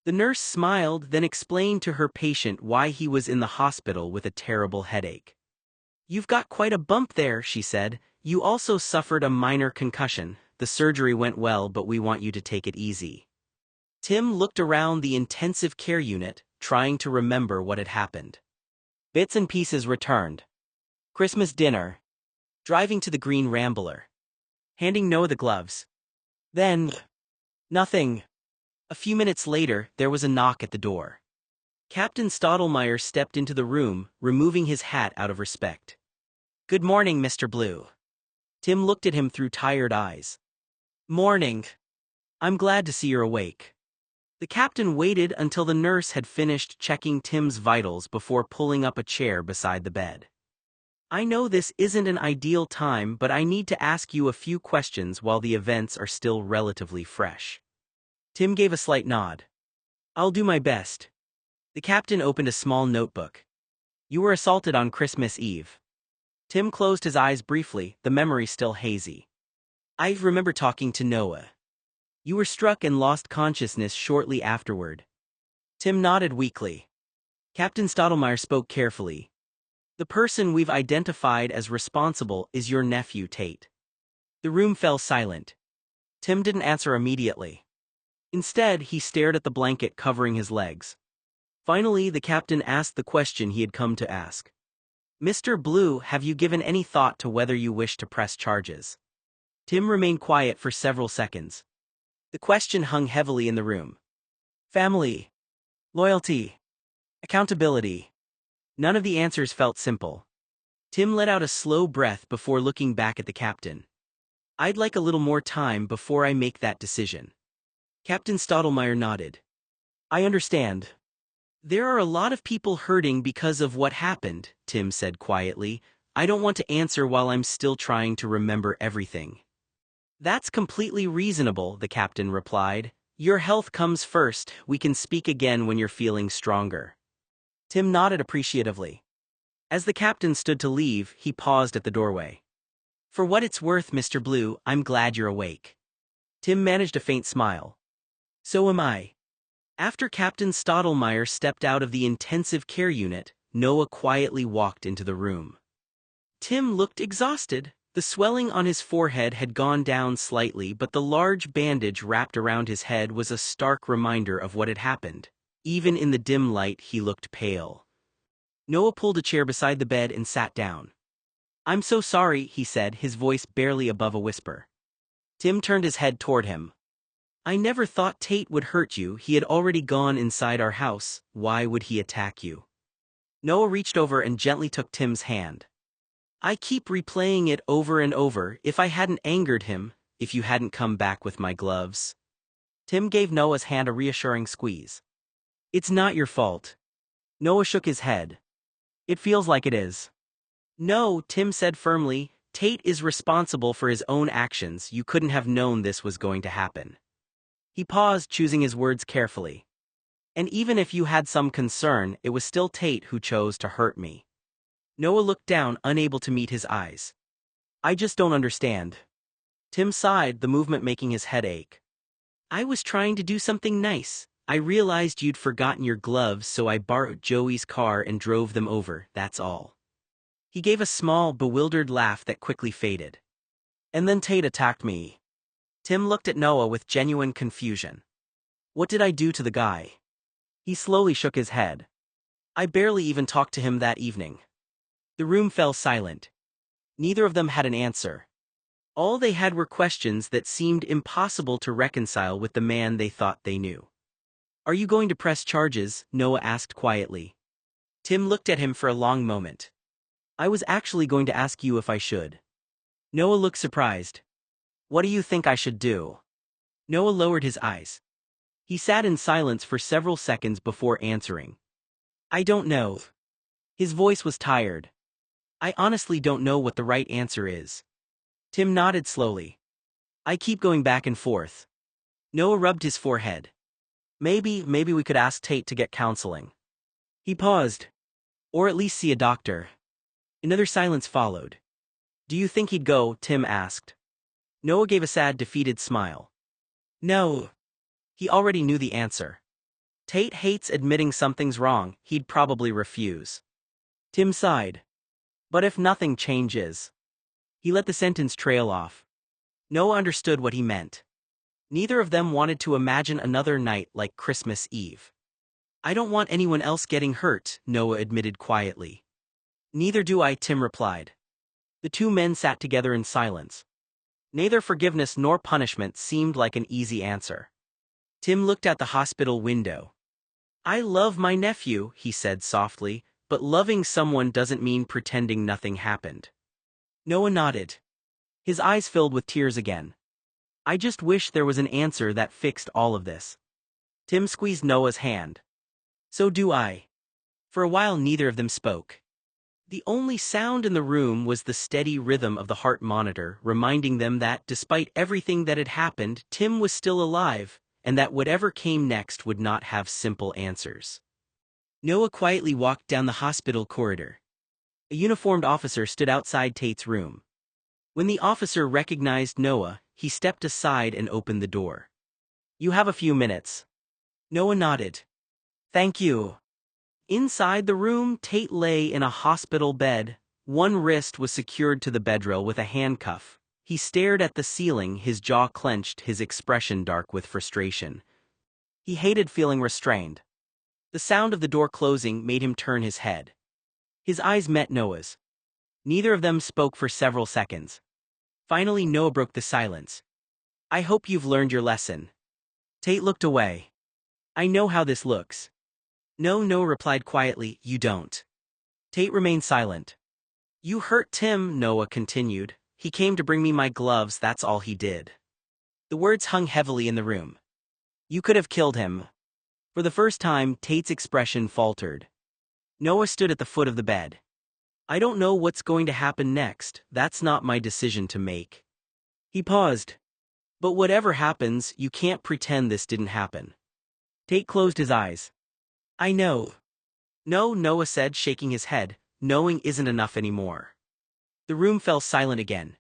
The nurse smiled, then explained to her patient why he was in the hospital with a terrible headache. "You've got quite a bump there," she said. "You also suffered a minor concussion. The surgery went well, but we want you to take it easy." Tim looked around the intensive care unit, trying to remember what had happened. Bits and pieces returned. Christmas dinner. Driving to the Green Rambler. Handing Noah the gloves. Then, nothing. A few minutes later, there was a knock at the door. Captain Stottlemyre stepped into the room, removing his hat out of respect. "Good morning, Mr. Blue." Tim looked at him through tired eyes. "Morning. I'm glad to see you're awake." The captain waited until the nurse had finished checking Tim's vitals before pulling up a chair beside the bed. "I know this isn't an ideal time, but I need to ask you a few questions while the events are still relatively fresh." Tim gave a slight nod. "I'll do my best." The captain opened a small notebook. "You were assaulted on Christmas Eve." Tim closed his eyes briefly, the memory still hazy. "I remember talking to Noah. You were struck and lost consciousness shortly afterward." Tim nodded weakly. Captain Stottlemyre spoke carefully. "The person we've identified as responsible is your nephew, Tate." The room fell silent. Tim didn't answer immediately. Instead, he stared at the blanket covering his legs. Finally, the captain asked the question he had come to ask. "Mr. Blue, have you given any thought to whether you wish to press charges?" Tim remained quiet for several seconds. The question hung heavily in the room. Family. Loyalty. Accountability. None of the answers felt simple. Tim let out a slow breath before looking back at the captain. "I'd like a little more time before I make that decision." Captain Stottlemyre nodded. "I understand. There are a lot of people hurting because of what happened," Tim said quietly. "I don't want to answer while I'm still trying to remember everything." "That's completely reasonable," the captain replied. "Your health comes first. We can speak again when you're feeling stronger." Tim nodded appreciatively. As the captain stood to leave, he paused at the doorway. "For what it's worth, Mr. Blue, I'm glad you're awake." Tim managed a faint smile. "So am I." After Captain Stottlemyre stepped out of the intensive care unit, Noah quietly walked into the room. Tim looked exhausted. The swelling on his forehead had gone down slightly, but the large bandage wrapped around his head was a stark reminder of what had happened. Even in the dim light, he looked pale. Noah pulled a chair beside the bed and sat down. "I'm so sorry," he said, his voice barely above a whisper. Tim turned his head toward him. "I never thought Tate would hurt you. He had already gone inside our house. Why would he attack you?" Noah reached over and gently took Tim's hand. "I keep replaying it over and over. If I hadn't angered him, if you hadn't come back with my gloves." Tim gave Noah's hand a reassuring squeeze. "It's not your fault." Noah shook his head. "It feels like it is." "No," Tim said firmly. "Tate is responsible for his own actions. You couldn't have known this was going to happen." He paused, choosing his words carefully. "And even if you had some concern, it was still Tate who chose to hurt me." Noah looked down, unable to meet his eyes. "I just don't understand." Tim sighed, the movement making his head ache. "I was trying to do something nice. I realized you'd forgotten your gloves, so I borrowed Joey's car and drove them over, that's all." He gave a small, bewildered laugh that quickly faded. "And then Tate attacked me." Tim looked at Noah with genuine confusion. "What did I do to the guy?" He slowly shook his head. "I barely even talked to him that evening." The room fell silent. Neither of them had an answer. All they had were questions that seemed impossible to reconcile with the man they thought they knew. "Are you going to press charges?" Noah asked quietly. Tim looked at him for a long moment. "I was actually going to ask you if I should." Noah looked surprised. "What do you think I should do?" Noah lowered his eyes. He sat in silence for several seconds before answering. "I don't know." His voice was tired. "I honestly don't know what the right answer is." Tim nodded slowly. "I keep going back and forth." Noah rubbed his forehead. Maybe we could ask Tate to get counseling." He paused. "Or at least see a doctor." Another silence followed. "Do you think he'd go?" Tim asked. Noah gave a sad, defeated smile. "No." He already knew the answer. Tate hates admitting something's wrong, he'd probably refuse. Tim sighed. But if nothing changes. He let the sentence trail off. Noah understood what he meant. Neither of them wanted to imagine another night like Christmas Eve. I don't want anyone else getting hurt, Noah admitted quietly. Neither do I, Tim replied. The two men sat together in silence. Neither forgiveness nor punishment seemed like an easy answer. Tim looked out the hospital window. I love my nephew, he said softly, but loving someone doesn't mean pretending nothing happened. Noah nodded. His eyes filled with tears again. I just wish there was an answer that fixed all of this. Tim squeezed Noah's hand. So do I. For a while neither of them spoke. The only sound in the room was the steady rhythm of the heart monitor, reminding them that, despite everything that had happened, Tim was still alive, and that whatever came next would not have simple answers. Noah quietly walked down the hospital corridor. A uniformed officer stood outside Tate's room. When the officer recognized Noah, he stepped aside and opened the door. You have a few minutes. Noah nodded. Thank you. Inside the room, Tate lay in a hospital bed. One wrist was secured to the bedrail with a handcuff. He stared at the ceiling, his jaw clenched, his expression dark with frustration. He hated feeling restrained. The sound of the door closing made him turn his head. His eyes met Noah's. Neither of them spoke for several seconds. Finally, Noah broke the silence. I hope you've learned your lesson. Tate looked away. I know how this looks. No, Noah replied quietly, you don't. Tate remained silent. You hurt Tim, Noah continued. He came to bring me my gloves, that's all he did. The words hung heavily in the room. You could have killed him. For the first time, Tate's expression faltered. Noah stood at the foot of the bed. I don't know what's going to happen next, that's not my decision to make. He paused. But whatever happens, you can't pretend this didn't happen. Tate closed his eyes. I know. No, Noah said, shaking his head. Knowing isn't enough anymore. The room fell silent again.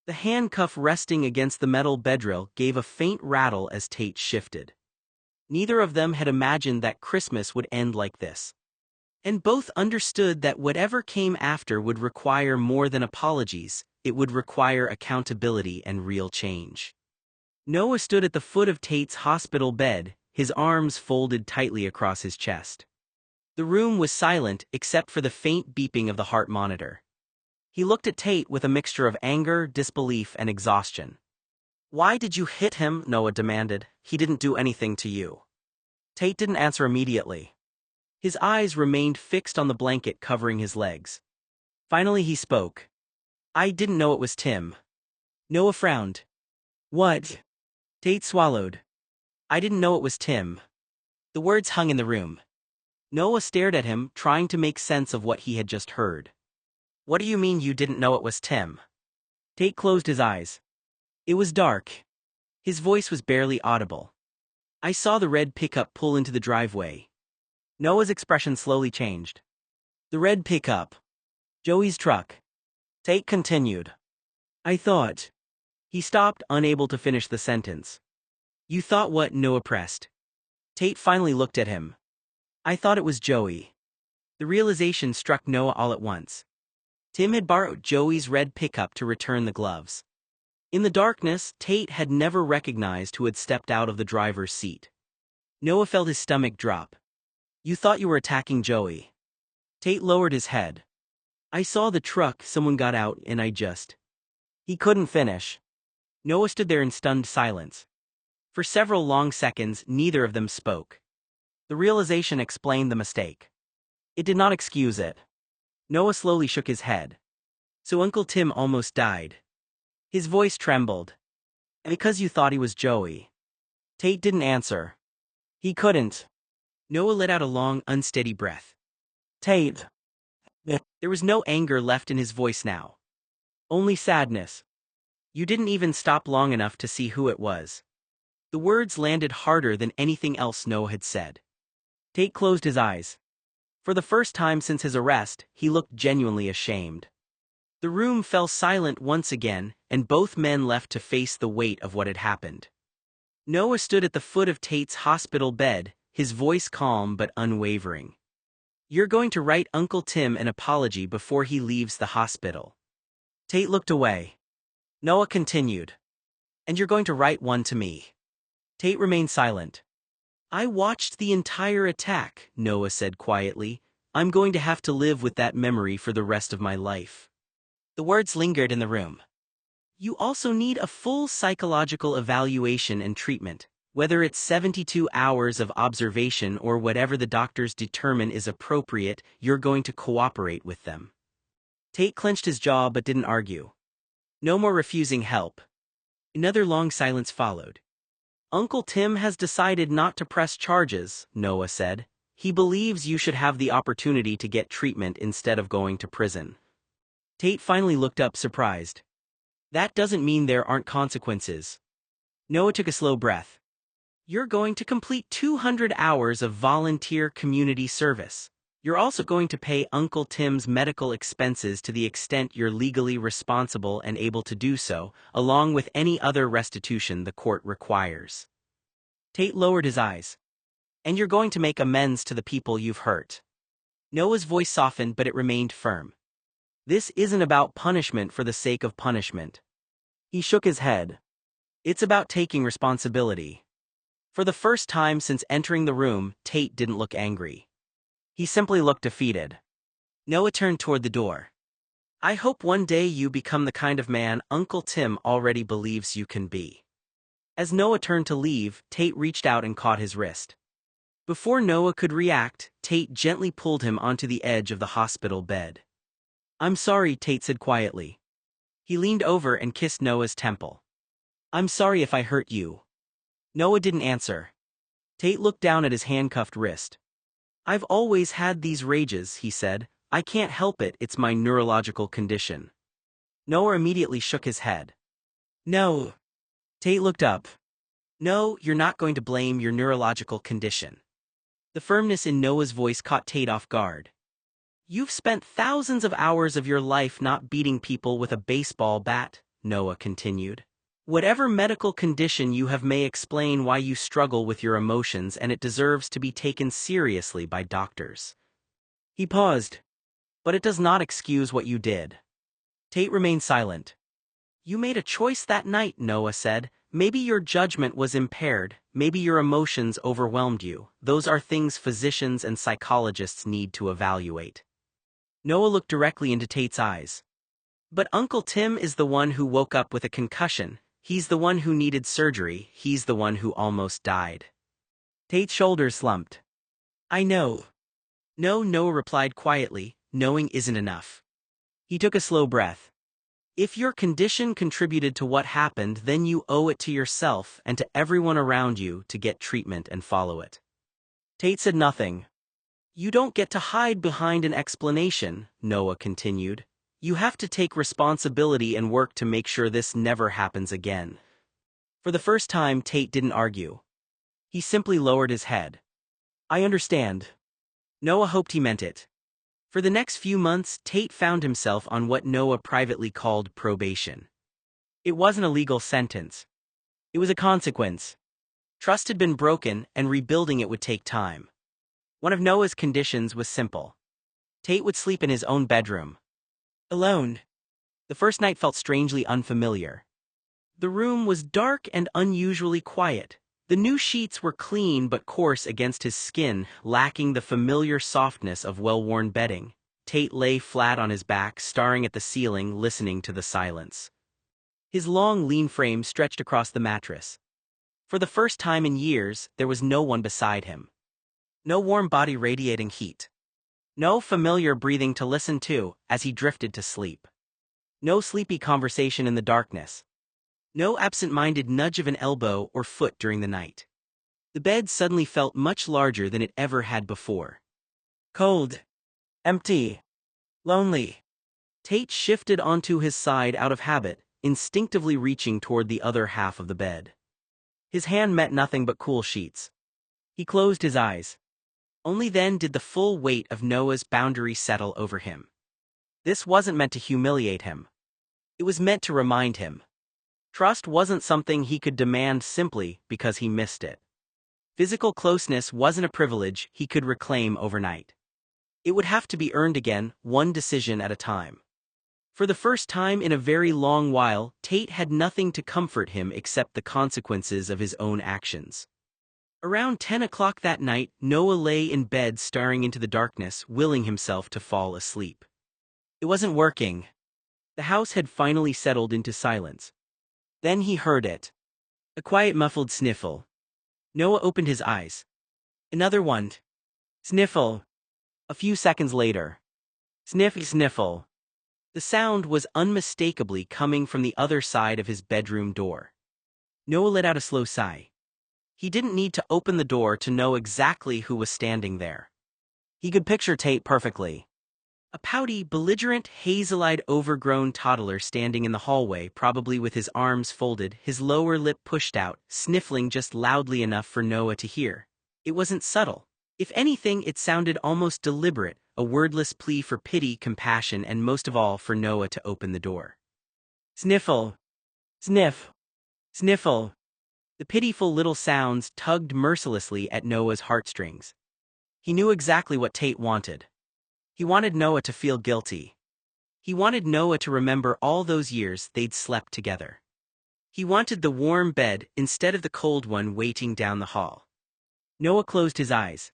The handcuff resting against the metal bedrail gave a faint rattle as Tate shifted. Neither of them had imagined that Christmas would end like this. And both understood that whatever came after would require more than apologies, it would require accountability and real change. Noah stood at the foot of Tate's hospital bed, his arms folded tightly across his chest. The room was silent except for the faint beeping of the heart monitor. He looked at Tate with a mixture of anger, disbelief, and exhaustion. Why did you hit him? Noah demanded. He didn't do anything to you. Tate didn't answer immediately. His eyes remained fixed on the blanket covering his legs. Finally he spoke. I didn't know it was Tim. Noah frowned. What? Tate swallowed. I didn't know it was Tim. The words hung in the room. Noah stared at him, trying to make sense of what he had just heard. What do you mean you didn't know it was Tim? Tate closed his eyes. It was dark. His voice was barely audible. I saw the red pickup pull into the driveway. Noah's expression slowly changed. The red pickup. Joey's truck. Tate continued. I thought. He stopped, unable to finish the sentence. You thought what? Noah pressed. Tate finally looked at him. I thought it was Joey. The realization struck Noah all at once. Tim had borrowed Joey's red pickup to return the gloves. In the darkness, Tate had never recognized who had stepped out of the driver's seat. Noah felt his stomach drop. You thought you were attacking Joey. Tate lowered his head. I saw the truck, someone got out, and I just... He couldn't finish. Noah stood there in stunned silence. For several long seconds, neither of them spoke. The realization explained the mistake. It did not excuse it. Noah slowly shook his head. So Uncle Tim almost died. His voice trembled. Because you thought he was Joey. Tate didn't answer. He couldn't. Noah let out a long, unsteady breath. Tate. There was no anger left in his voice now. Only sadness. You didn't even stop long enough to see who it was. The words landed harder than anything else Noah had said. Tate closed his eyes. For the first time since his arrest, he looked genuinely ashamed. The room fell silent once again, and both men left to face the weight of what had happened. Noah stood at the foot of Tate's hospital bed, his voice calm but unwavering. "You're going to write Uncle Tim an apology before he leaves the hospital." Tate looked away. Noah continued. "And you're going to write one to me." Tate remained silent. "I watched the entire attack," Noah said quietly. "I'm going to have to live with that memory for the rest of my life." The words lingered in the room. "You also need a full psychological evaluation and treatment. Whether it's 72 hours of observation or whatever the doctors determine is appropriate, you're going to cooperate with them." Tate clenched his jaw but didn't argue. No more refusing help. Another long silence followed. "Uncle Tim has decided not to press charges," Noah said. "He believes you should have the opportunity to get treatment instead of going to prison." Tate finally looked up, surprised. "That doesn't mean there aren't consequences." Noah took a slow breath. "You're going to complete 200 hours of volunteer community service. You're also going to pay Uncle Tim's medical expenses to the extent you're legally responsible and able to do so, along with any other restitution the court requires." Tate lowered his eyes. "And you're going to make amends to the people you've hurt." Noah's voice softened, but it remained firm. "This isn't about punishment for the sake of punishment." He shook his head. "It's about taking responsibility." For the first time since entering the room, Tate didn't look angry. He simply looked defeated. Noah turned toward the door. "I hope one day you become the kind of man Uncle Tim already believes you can be." As Noah turned to leave, Tate reached out and caught his wrist. Before Noah could react, Tate gently pulled him onto the edge of the hospital bed. "I'm sorry," Tate said quietly. He leaned over and kissed Noah's temple. "I'm sorry if I hurt you." Noah didn't answer. Tate looked down at his handcuffed wrist. "I've always had these rages," he said. "I can't help it, it's my neurological condition." Noah immediately shook his head. "No." Tate looked up. "No, you're not going to blame your neurological condition." The firmness in Noah's voice caught Tate off guard. "You've spent thousands of hours of your life not beating people with a baseball bat," Noah continued. "Whatever medical condition you have may explain why you struggle with your emotions, and it deserves to be taken seriously by doctors." He paused. "But it does not excuse what you did." Tate remained silent. "You made a choice that night," Noah said. "Maybe your judgment was impaired, maybe your emotions overwhelmed you. Those are things physicians and psychologists need to evaluate." Noah looked directly into Tate's eyes. "But Uncle Tim is the one who woke up with a concussion. He's the one who needed surgery, he's the one who almost died." Tate's shoulders slumped. "I know." "No," Noah replied quietly, "knowing isn't enough." He took a slow breath. "If your condition contributed to what happened, then you owe it to yourself and to everyone around you to get treatment and follow it." Tate said nothing. "You don't get to hide behind an explanation," Noah continued. "You have to take responsibility and work to make sure this never happens again." For the first time, Tate didn't argue. He simply lowered his head. "I understand." Noah hoped he meant it. For the next few months, Tate found himself on what Noah privately called probation. It wasn't a legal sentence. It was a consequence. Trust had been broken, and rebuilding it would take time. One of Noah's conditions was simple. Tate would sleep in his own bedroom. Alone. The first night felt strangely unfamiliar. The room was dark and unusually quiet. The new sheets were clean but coarse against his skin, lacking the familiar softness of well-worn bedding. Tate lay flat on his back, staring at the ceiling, listening to the silence. His long, lean frame stretched across the mattress. For the first time in years, there was no one beside him. No warm body radiating heat. No familiar breathing to listen to as he drifted to sleep. No sleepy conversation in the darkness. No absent-minded nudge of an elbow or foot during the night. The bed suddenly felt much larger than it ever had before. Cold. Empty. Lonely. Tate shifted onto his side out of habit, instinctively reaching toward the other half of the bed. His hand met nothing but cool sheets. He closed his eyes. Only then did the full weight of Noah's boundary settle over him. This wasn't meant to humiliate him. It was meant to remind him. Trust wasn't something he could demand simply because he missed it. Physical closeness wasn't a privilege he could reclaim overnight. It would have to be earned again, one decision at a time. For the first time in a very long while, Tate had nothing to comfort him except the consequences of his own actions. Around 10 o'clock that night, Noah lay in bed staring into the darkness, willing himself to fall asleep. It wasn't working. The house had finally settled into silence. Then he heard it. A quiet muffled sniffle. Noah opened his eyes. Another one. Sniffle. A few seconds later. Sniff, sniffle. The sound was unmistakably coming from the other side of his bedroom door. Noah let out a slow sigh. He didn't need to open the door to know exactly who was standing there. He could picture Tate perfectly. A pouty, belligerent, hazel-eyed, overgrown toddler standing in the hallway, probably with his arms folded, his lower lip pushed out, sniffling just loudly enough for Noah to hear. It wasn't subtle. If anything, it sounded almost deliberate, a wordless plea for pity, compassion, and most of all for Noah to open the door. Sniffle. Sniff. Sniffle. The pitiful little sounds tugged mercilessly at Noah's heartstrings. He knew exactly what Tate wanted. He wanted Noah to feel guilty. He wanted Noah to remember all those years they'd slept together. He wanted the warm bed instead of the cold one waiting down the hall. Noah closed his eyes.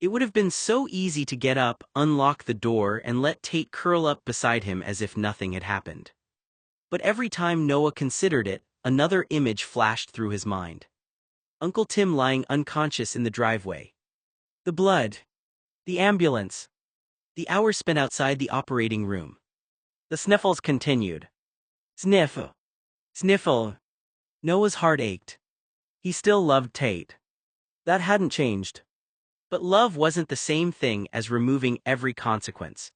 It would have been so easy to get up, unlock the door, and let Tate curl up beside him as if nothing had happened. But every time Noah considered it, another image flashed through his mind. Uncle Tim lying unconscious in the driveway. The blood. The ambulance. The hours spent outside the operating room. The sniffles continued. Sniff. Sniffle. Noah's heart ached. He still loved Tate. That hadn't changed. But love wasn't the same thing as removing every consequence.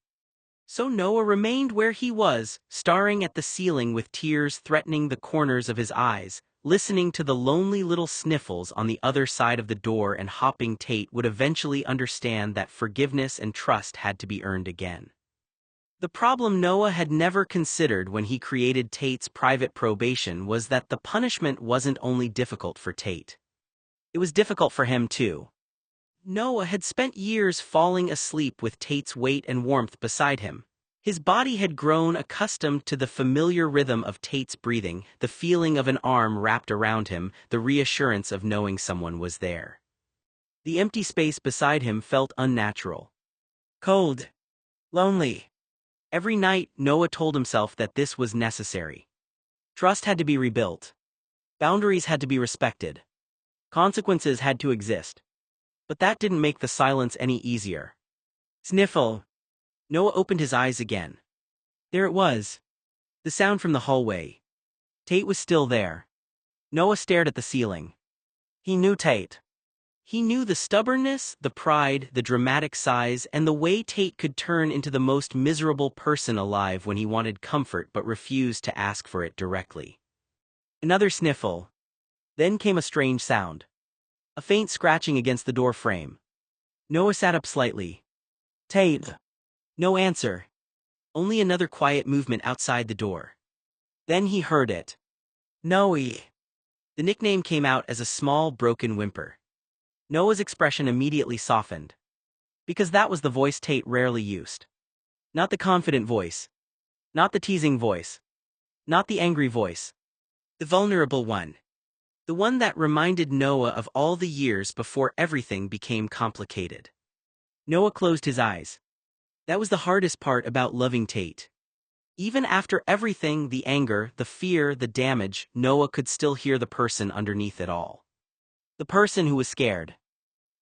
So Noah remained where he was, staring at the ceiling with tears threatening the corners of his eyes, listening to the lonely little sniffles on the other side of the door, and hoping Tate would eventually understand that forgiveness and trust had to be earned again. The problem Noah had never considered when he created Tate's private probation was that the punishment wasn't only difficult for Tate. It was difficult for him too. Noah had spent years falling asleep with Tate's weight and warmth beside him. His body had grown accustomed to the familiar rhythm of Tate's breathing, the feeling of an arm wrapped around him, the reassurance of knowing someone was there. The empty space beside him felt unnatural. Cold. Lonely. Every night, Noah told himself that this was necessary. Trust had to be rebuilt. Boundaries had to be respected. Consequences had to exist. But that didn't make the silence any easier. Sniffle. Noah opened his eyes again. There it was. The sound from the hallway. Tate was still there. Noah stared at the ceiling. He knew Tate. He knew the stubbornness, the pride, the dramatic sighs, and the way Tate could turn into the most miserable person alive when he wanted comfort but refused to ask for it directly. Another sniffle. Then came a strange sound. A faint scratching against the door frame. Noah sat up slightly. Tate. No answer. Only another quiet movement outside the door. Then he heard it. Noe. The nickname came out as a small, broken whimper. Noah's expression immediately softened. Because that was the voice Tate rarely used. Not the confident voice. Not the teasing voice. Not the angry voice. The vulnerable one. The one that reminded Noah of all the years before everything became complicated. Noah closed his eyes. That was the hardest part about loving Tate. Even after everything, the anger, the fear, the damage, Noah could still hear the person underneath it all. The person who was scared.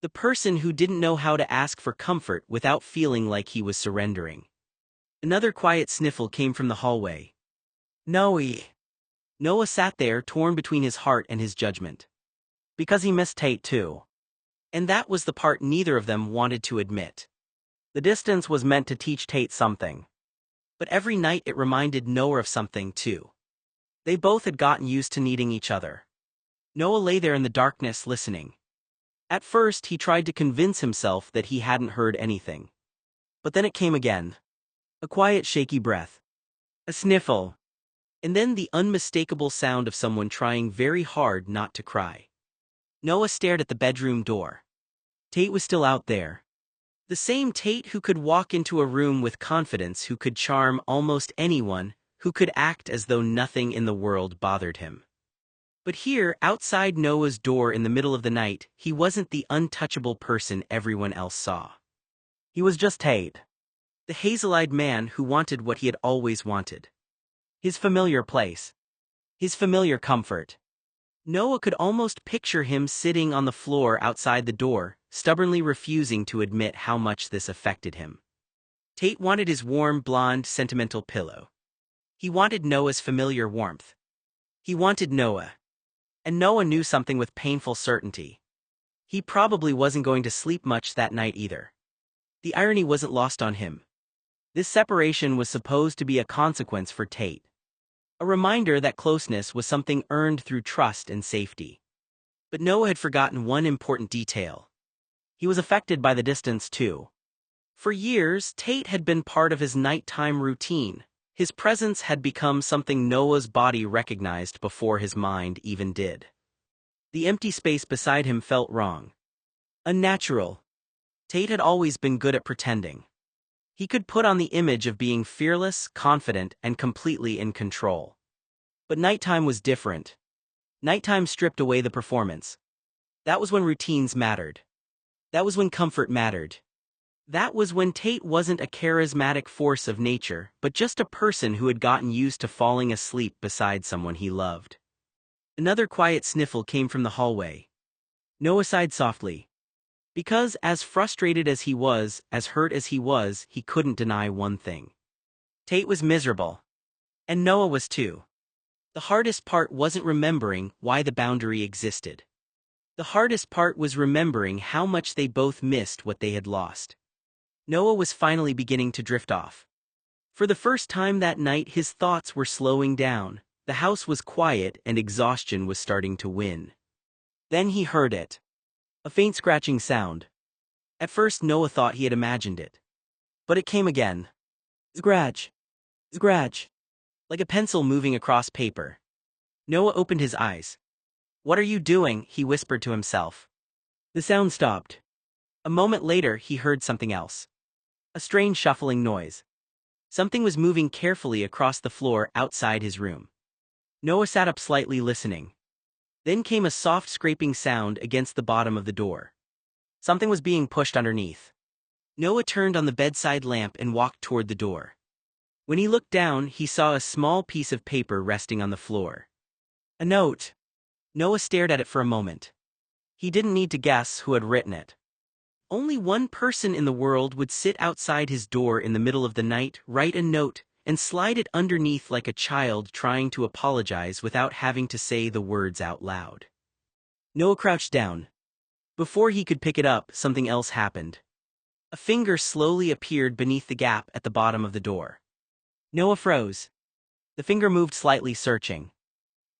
The person who didn't know how to ask for comfort without feeling like he was surrendering. Another quiet sniffle came from the hallway. Noe. Noah sat there, torn between his heart and his judgment. Because he missed Tate too. And that was the part neither of them wanted to admit. The distance was meant to teach Tate something. But every night it reminded Noah of something too. They both had gotten used to needing each other. Noah lay there in the darkness listening. At first he tried to convince himself that he hadn't heard anything. But then it came again. A quiet shaky breath. A sniffle. And then the unmistakable sound of someone trying very hard not to cry. Noah stared at the bedroom door. Tate was still out there. The same Tate who could walk into a room with confidence, who could charm almost anyone, who could act as though nothing in the world bothered him. But here, outside Noah's door in the middle of the night, he wasn't the untouchable person everyone else saw. He was just Tate, the hazel-eyed man who wanted what he had always wanted. His familiar place. His familiar comfort. Noah could almost picture him sitting on the floor outside the door, stubbornly refusing to admit how much this affected him. Tate wanted his warm, blonde, sentimental pillow. He wanted Noah's familiar warmth. He wanted Noah. And Noah knew something with painful certainty. He probably wasn't going to sleep much that night either. The irony wasn't lost on him. This separation was supposed to be a consequence for Tate. A reminder that closeness was something earned through trust and safety. But Noah had forgotten one important detail. He was affected by the distance too. For years, Tate had been part of his nighttime routine. His presence had become something Noah's body recognized before his mind even did. The empty space beside him felt wrong. Unnatural. Tate had always been good at pretending. He could put on the image of being fearless, confident, and completely in control. But nighttime was different. Nighttime stripped away the performance. That was when routines mattered. That was when comfort mattered. That was when Tate wasn't a charismatic force of nature, but just a person who had gotten used to falling asleep beside someone he loved. Another quiet sniffle came from the hallway. Noah sighed softly. Because, as frustrated as he was, as hurt as he was, he couldn't deny one thing. Tate was miserable. And Noah was too. The hardest part wasn't remembering why the boundary existed. The hardest part was remembering how much they both missed what they had lost. Noah was finally beginning to drift off. For the first time that night, his thoughts were slowing down. The house was quiet and exhaustion was starting to win. Then he heard it. A faint scratching sound. At first Noah thought he had imagined it. But it came again. Scratch. Scratch. Like a pencil moving across paper. Noah opened his eyes. "What are you doing?" he whispered to himself. The sound stopped. A moment later he heard something else. A strange shuffling noise. Something was moving carefully across the floor outside his room. Noah sat up slightly, listening. Then came a soft scraping sound against the bottom of the door. Something was being pushed underneath. Noah turned on the bedside lamp and walked toward the door. When he looked down, he saw a small piece of paper resting on the floor. A note. Noah stared at it for a moment. He didn't need to guess who had written it. Only one person in the world would sit outside his door in the middle of the night, write a note, and slide it underneath like a child trying to apologize without having to say the words out loud. Noah crouched down. Before he could pick it up, something else happened. A finger slowly appeared beneath the gap at the bottom of the door. Noah froze. The finger moved slightly, searching.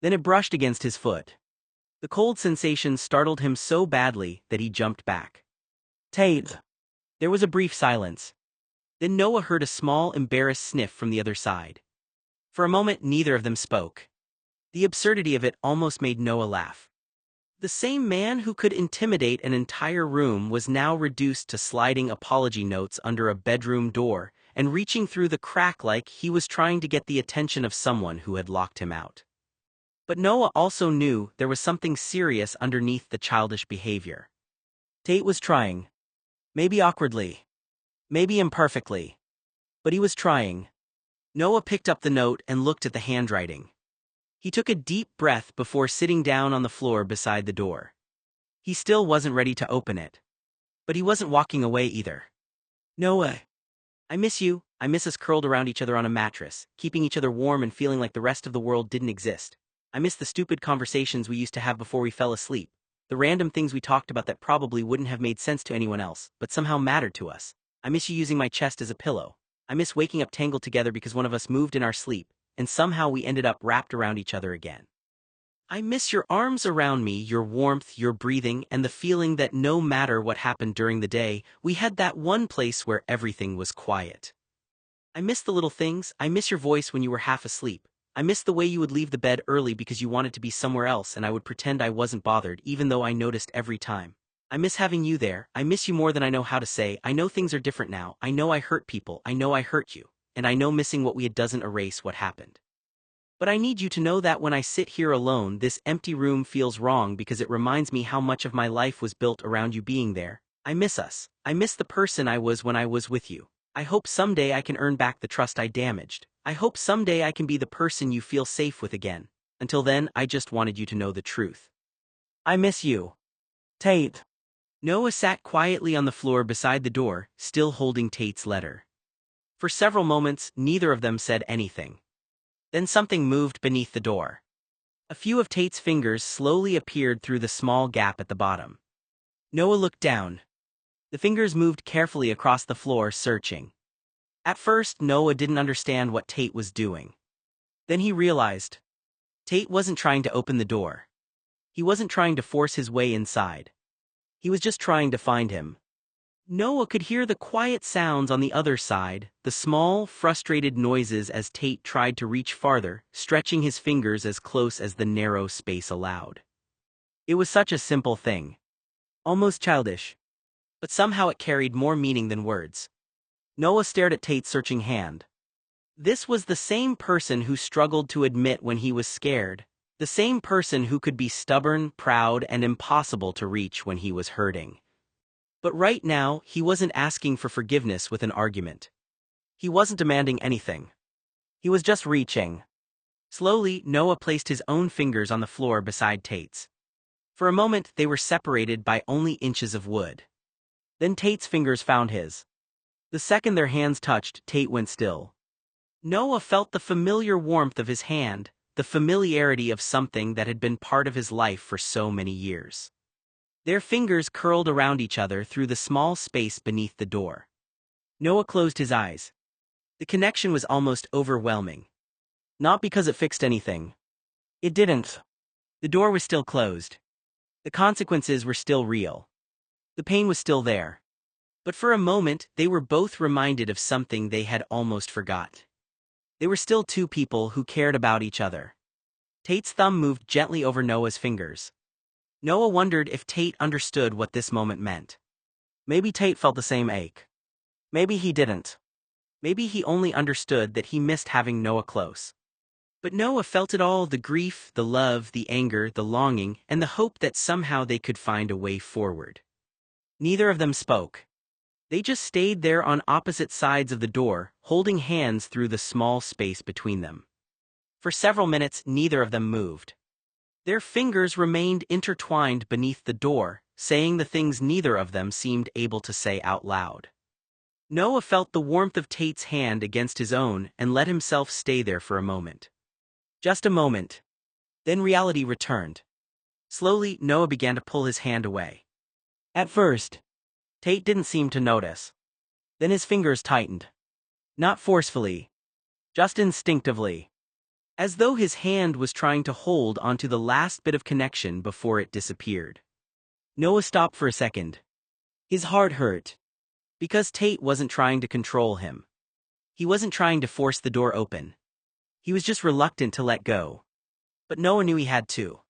Then it brushed against his foot. The cold sensation startled him so badly that he jumped back. "Tate." There was a brief silence. Then Noah heard a small, embarrassed sniff from the other side. For a moment, neither of them spoke. The absurdity of it almost made Noah laugh. The same man who could intimidate an entire room was now reduced to sliding apology notes under a bedroom door and reaching through the crack like he was trying to get the attention of someone who had locked him out. But Noah also knew there was something serious underneath the childish behavior. Tate was trying. Maybe awkwardly. Maybe imperfectly. But he was trying. Noah picked up the note and looked at the handwriting. He took a deep breath before sitting down on the floor beside the door. He still wasn't ready to open it. But he wasn't walking away either. "Noah. I miss you." I miss us curled around each other on a mattress, keeping each other warm and feeling like the rest of the world didn't exist. I miss the stupid conversations we used to have before we fell asleep. The random things we talked about that probably wouldn't have made sense to anyone else, but somehow mattered to us. I miss you using my chest as a pillow. I miss waking up tangled together because one of us moved in our sleep, and somehow we ended up wrapped around each other again. I miss your arms around me, your warmth, your breathing, and the feeling that no matter what happened during the day, we had that one place where everything was quiet. I miss the little things. I miss your voice when you were half asleep. I miss the way you would leave the bed early because you wanted to be somewhere else and I would pretend I wasn't bothered even though I noticed every time. I miss having you there. I miss you more than I know how to say. I know things are different now. I know I hurt people. I know I hurt you. And I know missing what we had doesn't erase what happened. But I need you to know that when I sit here alone, this empty room feels wrong because it reminds me how much of my life was built around you being there. I miss us. I miss the person I was when I was with you. I hope someday I can earn back the trust I damaged. I hope someday I can be the person you feel safe with again. Until then, I just wanted you to know the truth. I miss you. Tate. Noah sat quietly on the floor beside the door, still holding Tate's letter. For several moments, neither of them said anything. Then something moved beneath the door. A few of Tate's fingers slowly appeared through the small gap at the bottom. Noah looked down. The fingers moved carefully across the floor, searching. At first, Noah didn't understand what Tate was doing. Then he realized. Tate wasn't trying to open the door. He wasn't trying to force his way inside. He was just trying to find him. Noah could hear the quiet sounds on the other side, the small, frustrated noises as Tate tried to reach farther, stretching his fingers as close as the narrow space allowed. It was such a simple thing. Almost childish. But somehow it carried more meaning than words. Noah stared at Tate's searching hand. This was the same person who struggled to admit when he was scared, the same person who could be stubborn, proud, and impossible to reach when he was hurting. But right now, he wasn't asking for forgiveness with an argument. He wasn't demanding anything. He was just reaching. Slowly, Noah placed his own fingers on the floor beside Tate's. For a moment, they were separated by only inches of wood. Then Tate's fingers found his. The second their hands touched, Tate went still. Noah felt the familiar warmth of his hand, the familiarity of something that had been part of his life for so many years. Their fingers curled around each other through the small space beneath the door. Noah closed his eyes. The connection was almost overwhelming. Not because it fixed anything. It didn't. The door was still closed. The consequences were still real. The pain was still there. But for a moment, they were both reminded of something they had almost forgot. They were still two people who cared about each other. Tate's thumb moved gently over Noah's fingers. Noah wondered if Tate understood what this moment meant. Maybe Tate felt the same ache. Maybe he didn't. Maybe he only understood that he missed having Noah close. But Noah felt it all, the grief, the love, the anger, the longing, and the hope that somehow they could find a way forward. Neither of them spoke. They just stayed there on opposite sides of the door, holding hands through the small space between them. For several minutes, neither of them moved. Their fingers remained intertwined beneath the door, saying the things neither of them seemed able to say out loud. Noah felt the warmth of Tate's hand against his own and let himself stay there for a moment. Just a moment. Then reality returned. Slowly, Noah began to pull his hand away. At first, Tate didn't seem to notice. Then his fingers tightened. Not forcefully. Just instinctively. As though his hand was trying to hold onto the last bit of connection before it disappeared. Noah stopped for a second. His heart hurt. Because Tate wasn't trying to control him. He wasn't trying to force the door open. He was just reluctant to let go. But Noah knew he had to.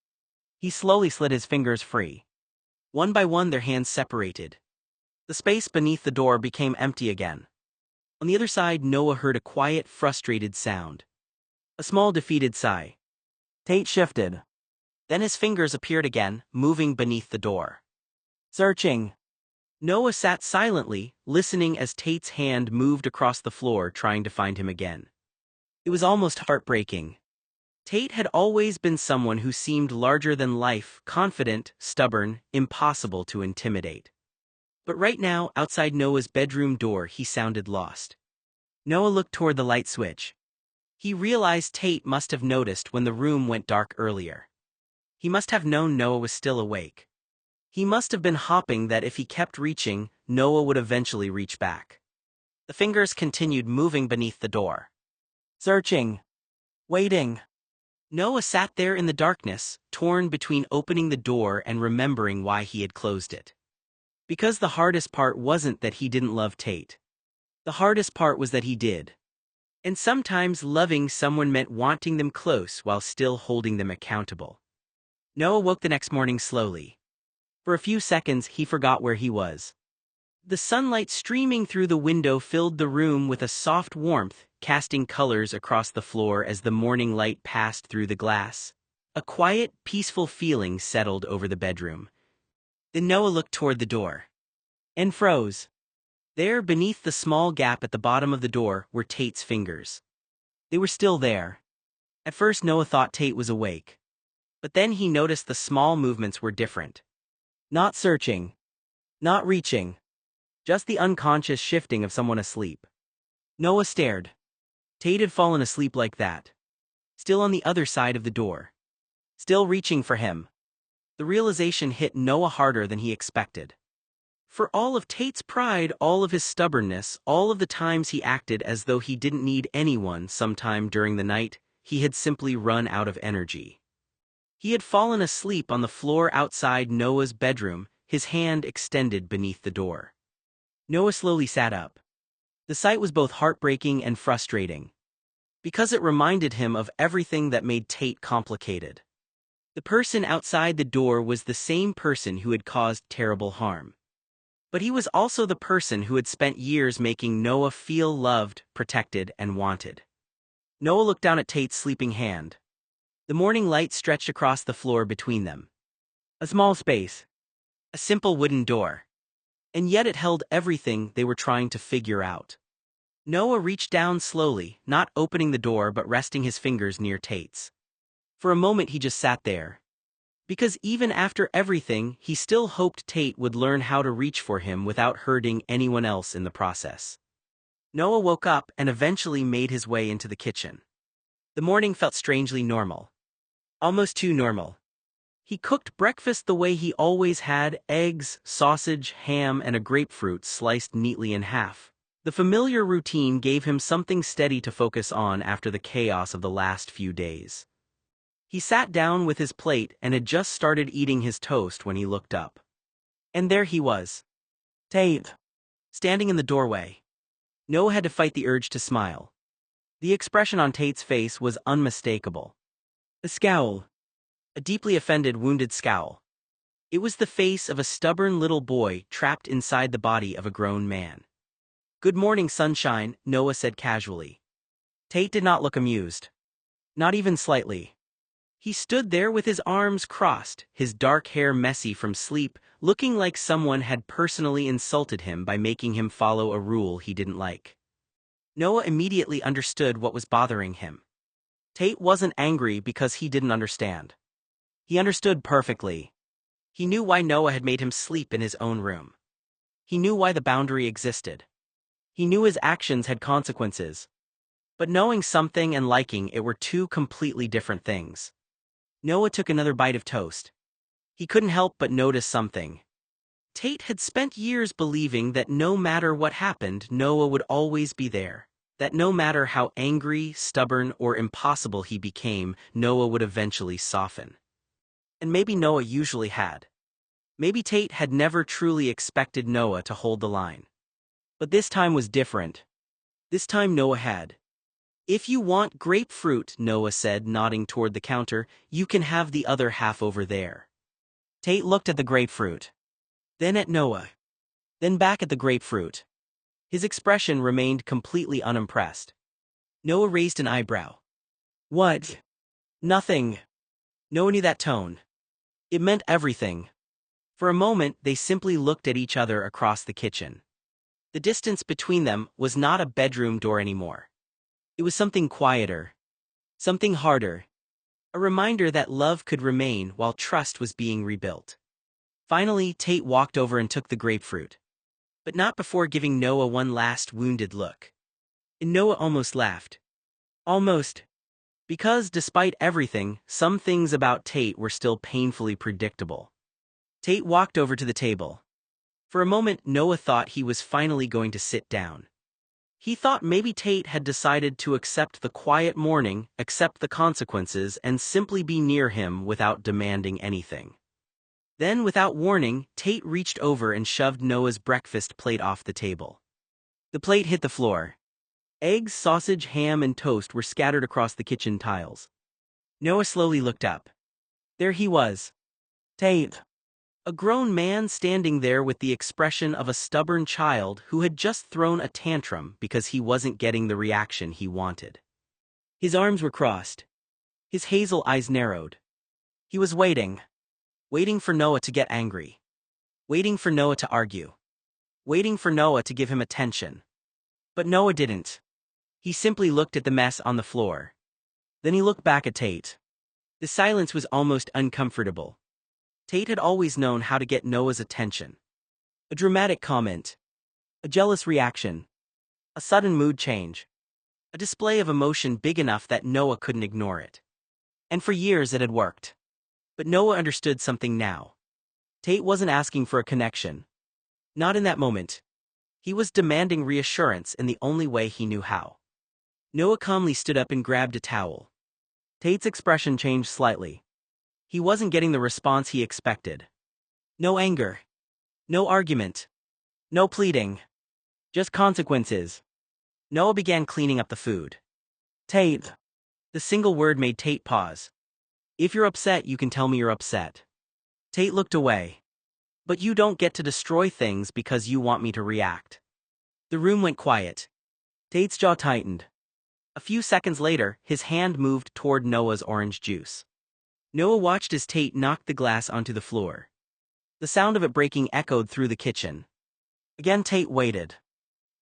He slowly slid his fingers free. One by one their hands separated. The space beneath the door became empty again. On the other side, Noah heard a quiet, frustrated sound. A small defeated sigh. Tate shifted. Then his fingers appeared again, moving beneath the door. Searching. Noah sat silently, listening as Tate's hand moved across the floor, trying to find him again. It was almost heartbreaking. Tate had always been someone who seemed larger than life, confident, stubborn, impossible to intimidate. But right now, outside Noah's bedroom door, he sounded lost. Noah looked toward the light switch. He realized Tate must have noticed when the room went dark earlier. He must have known Noah was still awake. He must have been hoping that if he kept reaching, Noah would eventually reach back. The fingers continued moving beneath the door. Searching. Waiting. Noah sat there in the darkness, torn between opening the door and remembering why he had closed it. Because the hardest part wasn't that he didn't love Tate. The hardest part was that he did. And sometimes loving someone meant wanting them close while still holding them accountable. Noah woke the next morning slowly. For a few seconds, he forgot where he was. The sunlight streaming through the window filled the room with a soft warmth, casting colors across the floor as the morning light passed through the glass. A quiet, peaceful feeling settled over the bedroom. Then Noah looked toward the door. And froze. There, beneath the small gap at the bottom of the door, were Tate's fingers. They were still there. At first Noah thought Tate was awake. But then he noticed the small movements were different. Not searching. Not reaching. Just the unconscious shifting of someone asleep. Noah stared. Tate had fallen asleep like that. Still on the other side of the door. Still reaching for him. The realization hit Noah harder than he expected. For all of Tate's pride, all of his stubbornness, all of the times he acted as though he didn't need anyone sometime during the night, he had simply run out of energy. He had fallen asleep on the floor outside Noah's bedroom, his hand extended beneath the door. Noah slowly sat up. The sight was both heartbreaking and frustrating. Because it reminded him of everything that made Tate complicated. The person outside the door was the same person who had caused terrible harm. But he was also the person who had spent years making Noah feel loved, protected, and wanted. Noah looked down at Tate's sleeping hand. The morning light stretched across the floor between them. A small space. A simple wooden door. And yet it held everything they were trying to figure out. Noah reached down slowly, not opening the door but resting his fingers near Tate's. For a moment he just sat there. Because even after everything, he still hoped Tate would learn how to reach for him without hurting anyone else in the process. Noah woke up and eventually made his way into the kitchen. The morning felt strangely normal. Almost too normal. He cooked breakfast the way he always had: eggs, sausage, ham, and a grapefruit sliced neatly in half. The familiar routine gave him something steady to focus on after the chaos of the last few days. He sat down with his plate and had just started eating his toast when he looked up. And there he was. Tate. Standing in the doorway. Noah had to fight the urge to smile. The expression on Tate's face was unmistakable. A scowl. A deeply offended, wounded scowl. It was the face of a stubborn little boy trapped inside the body of a grown man. "Good morning, sunshine," Noah said casually. Tate did not look amused. Not even slightly. He stood there with his arms crossed, his dark hair messy from sleep, looking like someone had personally insulted him by making him follow a rule he didn't like. Noah immediately understood what was bothering him. Tate wasn't angry because he didn't understand. He understood perfectly. He knew why Noah had made him sleep in his own room. He knew why the boundary existed. He knew his actions had consequences. But knowing something and liking it were two completely different things. Noah took another bite of toast. He couldn't help but notice something. Tate had spent years believing that no matter what happened, Noah would always be there. That no matter how angry, stubborn, or impossible he became, Noah would eventually soften. And maybe Noah usually had. Maybe Tate had never truly expected Noah to hold the line. But this time was different. This time Noah had. "If you want grapefruit," Noah said, nodding toward the counter, "you can have the other half over there." Tate looked at the grapefruit. Then at Noah. Then back at the grapefruit. His expression remained completely unimpressed. Noah raised an eyebrow. "What?" "Nothing." Noah knew that tone. It meant everything. For a moment, they simply looked at each other across the kitchen. The distance between them was not a bedroom door anymore. It was something quieter. Something harder. A reminder that love could remain while trust was being rebuilt. Finally, Tate walked over and took the grapefruit. But not before giving Noah one last wounded look. And Noah almost laughed. Almost. Because, despite everything, some things about Tate were still painfully predictable. Tate walked over to the table. For a moment, Noah thought he was finally going to sit down. He thought maybe Tate had decided to accept the quiet morning, accept the consequences, and simply be near him without demanding anything. Then, without warning, Tate reached over and shoved Noah's breakfast plate off the table. The plate hit the floor. Eggs, sausage, ham, and toast were scattered across the kitchen tiles. Noah slowly looked up. There he was. Tate. A grown man standing there with the expression of a stubborn child who had just thrown a tantrum because he wasn't getting the reaction he wanted. His arms were crossed. His hazel eyes narrowed. He was waiting. Waiting for Noah to get angry. Waiting for Noah to argue. Waiting for Noah to give him attention. But Noah didn't. He simply looked at the mess on the floor. Then he looked back at Tate. The silence was almost uncomfortable. Tate had always known how to get Noah's attention. A dramatic comment. A jealous reaction. A sudden mood change. A display of emotion big enough that Noah couldn't ignore it. And for years it had worked. But Noah understood something now. Tate wasn't asking for a connection. Not in that moment. He was demanding reassurance in the only way he knew how. Noah calmly stood up and grabbed a towel. Tate's expression changed slightly. He wasn't getting the response he expected. No anger. No argument. No pleading. Just consequences. Noah began cleaning up the food. Tate. The single word made Tate pause. If you're upset, you can tell me you're upset. Tate looked away. But you don't get to destroy things because you want me to react. The room went quiet. Tate's jaw tightened. A few seconds later, his hand moved toward Noah's orange juice. Noah watched as Tate knocked the glass onto the floor. The sound of it breaking echoed through the kitchen. Again Tate waited.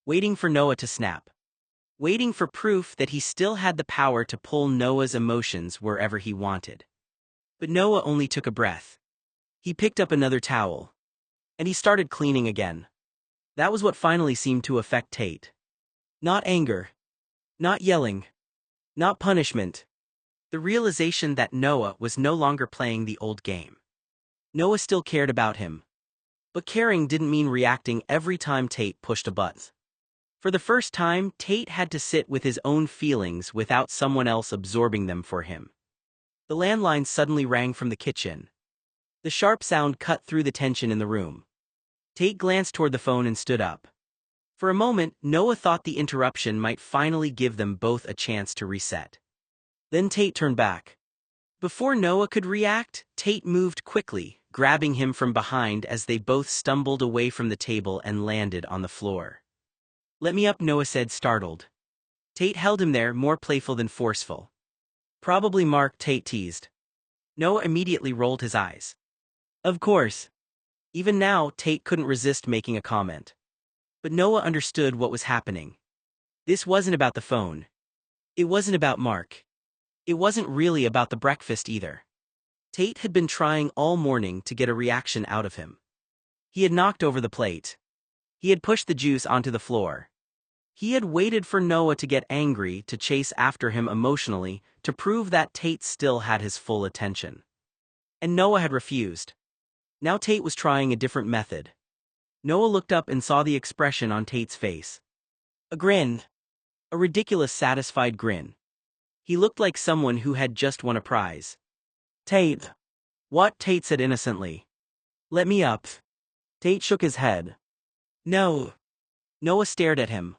Waiting for Noah to snap. Waiting for proof that he still had the power to pull Noah's emotions wherever he wanted. But Noah only took a breath. He picked up another towel. And he started cleaning again. That was what finally seemed to affect Tate. Not anger. Not yelling. Not punishment. The realization that Noah was no longer playing the old game. Noah still cared about him. But caring didn't mean reacting every time Tate pushed a button. For the first time, Tate had to sit with his own feelings without someone else absorbing them for him. The landline suddenly rang from the kitchen. The sharp sound cut through the tension in the room. Tate glanced toward the phone and stood up. For a moment, Noah thought the interruption might finally give them both a chance to reset. Then Tate turned back. Before Noah could react, Tate moved quickly, grabbing him from behind as they both stumbled away from the table and landed on the floor. "Let me up," Noah said, startled. Tate held him there, more playful than forceful. "Probably Mark," Tate teased. Noah immediately rolled his eyes. Of course. Even now, Tate couldn't resist making a comment. But Noah understood what was happening. This wasn't about the phone. It wasn't about Mark. It wasn't really about the breakfast either. Tate had been trying all morning to get a reaction out of him. He had knocked over the plate. He had pushed the juice onto the floor. He had waited for Noah to get angry, to chase after him emotionally, to prove that Tate still had his full attention. And Noah had refused. Now Tate was trying a different method. Noah looked up and saw the expression on Tate's face. A grin. A ridiculous, satisfied grin. He looked like someone who had just won a prize. "Tate." "What?" Tate said innocently. "Let me up." Tate shook his head. "No." Noah stared at him.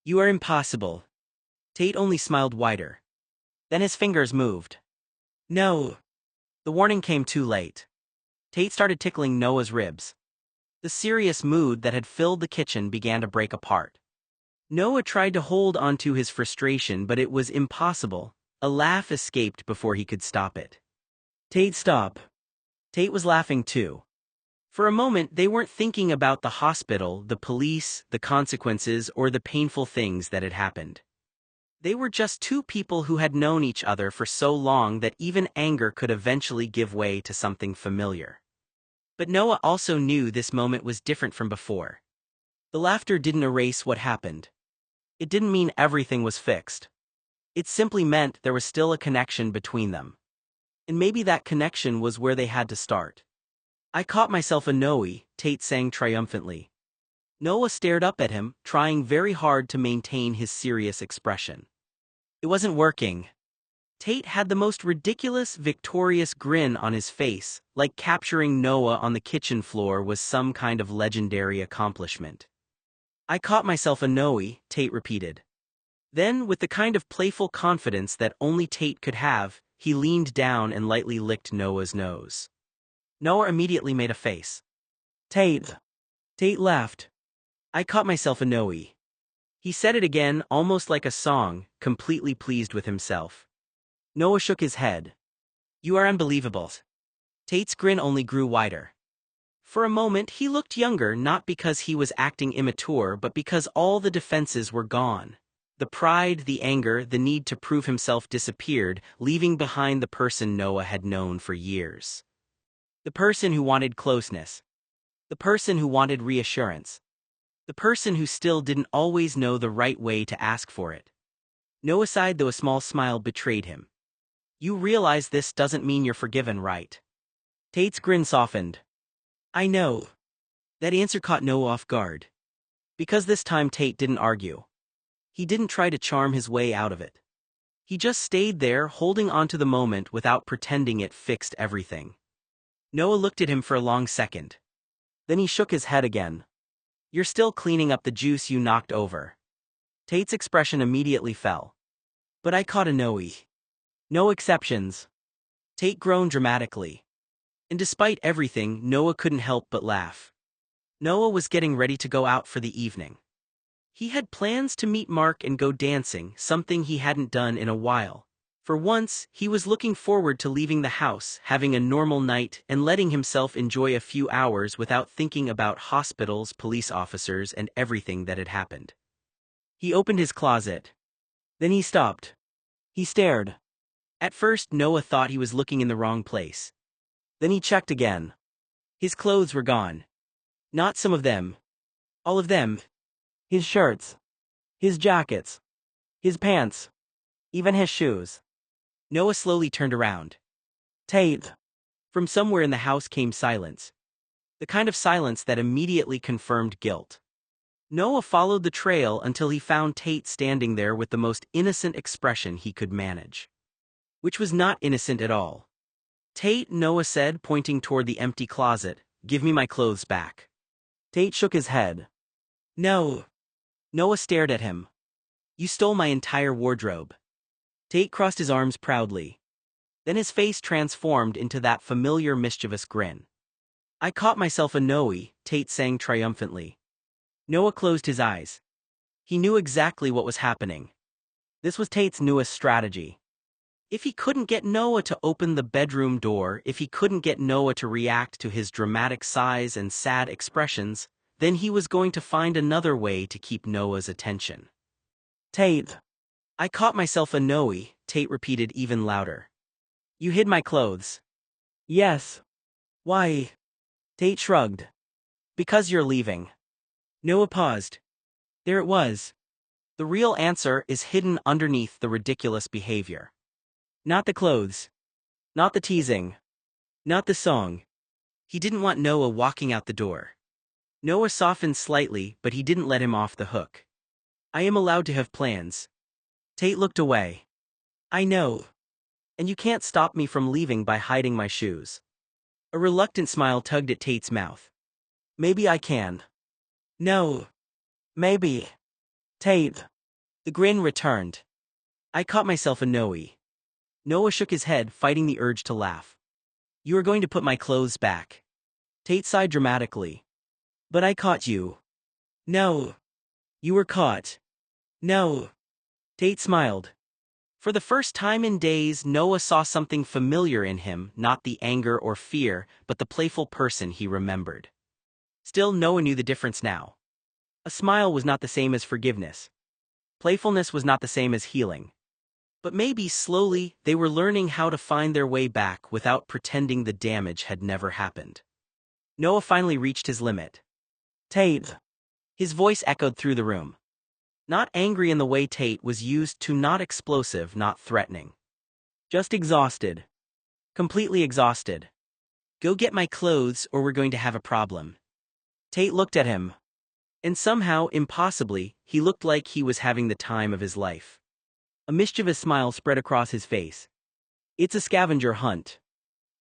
"You are impossible." Tate only smiled wider. Then his fingers moved. "No." The warning came too late. Tate started tickling Noah's ribs. The serious mood that had filled the kitchen began to break apart. Noah tried to hold onto his frustration, but it was impossible. A laugh escaped before he could stop it. "Tate, stop." Tate was laughing too. For a moment, they weren't thinking about the hospital, the police, the consequences, or the painful things that had happened. They were just two people who had known each other for so long that even anger could eventually give way to something familiar. But Noah also knew this moment was different from before. The laughter didn't erase what happened. It didn't mean everything was fixed. It simply meant there was still a connection between them. And maybe that connection was where they had to start. "I caught myself a Noe," Tate sang triumphantly. Noah stared up at him, trying very hard to maintain his serious expression. It wasn't working. Tate had the most ridiculous, victorious grin on his face, like capturing Noah on the kitchen floor was some kind of legendary accomplishment. "I caught myself a Noe," Tate repeated. Then, with the kind of playful confidence that only Tate could have, he leaned down and lightly licked Noah's nose. Noah immediately made a face. Tate. Tate laughed. I caught myself a Noe. He said it again, almost like a song, completely pleased with himself. Noah shook his head. You are unbelievable. Tate's grin only grew wider. For a moment he looked younger, not because he was acting immature but because all the defenses were gone. The pride, the anger, the need to prove himself disappeared, leaving behind the person Noah had known for years. The person who wanted closeness. The person who wanted reassurance. The person who still didn't always know the right way to ask for it. Noah sighed, though a small smile betrayed him. You realize this doesn't mean you're forgiven, right? Tate's grin softened. I know. That answer caught Noah off guard. Because this time Tate didn't argue. He didn't try to charm his way out of it. He just stayed there, holding on to the moment without pretending it fixed everything. Noah looked at him for a long second. Then he shook his head again. You're still cleaning up the juice you knocked over. Tate's expression immediately fell. But I caught a Noe. No exceptions. Tate groaned dramatically. And despite everything, Noah couldn't help but laugh. Noah was getting ready to go out for the evening. He had plans to meet Mark and go dancing, something he hadn't done in a while. For once, he was looking forward to leaving the house, having a normal night, and letting himself enjoy a few hours without thinking about hospitals, police officers, and everything that had happened. He opened his closet. Then he stopped. He stared. At first, Noah thought he was looking in the wrong place. Then he checked again. His clothes were gone. Not some of them. All of them. His shirts. His jackets. His pants. Even his shoes. Noah slowly turned around. Tate. From somewhere in the house came silence. The kind of silence that immediately confirmed guilt. Noah followed the trail until he found Tate standing there with the most innocent expression he could manage. Which was not innocent at all. Tate, Noah said, pointing toward the empty closet, give me my clothes back. Tate shook his head. No. Noah stared at him. You stole my entire wardrobe. Tate crossed his arms proudly. Then his face transformed into that familiar mischievous grin. I caught myself a Noe, Tate sang triumphantly. Noah closed his eyes. He knew exactly what was happening. This was Tate's newest strategy. If he couldn't get Noah to open the bedroom door, if he couldn't get Noah to react to his dramatic sighs and sad expressions, then he was going to find another way to keep Noah's attention. Tate. I caught myself a Noe, Tate repeated even louder. You hid my clothes. Yes. Why? Tate shrugged. Because you're leaving. Noah paused. There it was. The real answer is hidden underneath the ridiculous behavior. Not the clothes. Not the teasing. Not the song. He didn't want Noah walking out the door. Noah softened slightly, but he didn't let him off the hook. I am allowed to have plans. Tate looked away. I know. And you can't stop me from leaving by hiding my shoes. A reluctant smile tugged at Tate's mouth. Maybe I can. No. Maybe. Tate. The grin returned. I caught myself a Noe. Noah shook his head, fighting the urge to laugh. You are going to put my clothes back. Tate sighed dramatically. But I caught you. No. You were caught. No. Tate smiled. For the first time in days, Noah saw something familiar in him, not the anger or fear, but the playful person he remembered. Still, Noah knew the difference now. A smile was not the same as forgiveness. Playfulness was not the same as healing. But maybe slowly, they were learning how to find their way back without pretending the damage had never happened. Noah finally reached his limit. Tate. His voice echoed through the room. Not angry in the way Tate was used to, not explosive, not threatening. Just exhausted. Completely exhausted. Go get my clothes or we're going to have a problem. Tate looked at him. And somehow, impossibly, he looked like he was having the time of his life. A mischievous smile spread across his face. It's a scavenger hunt.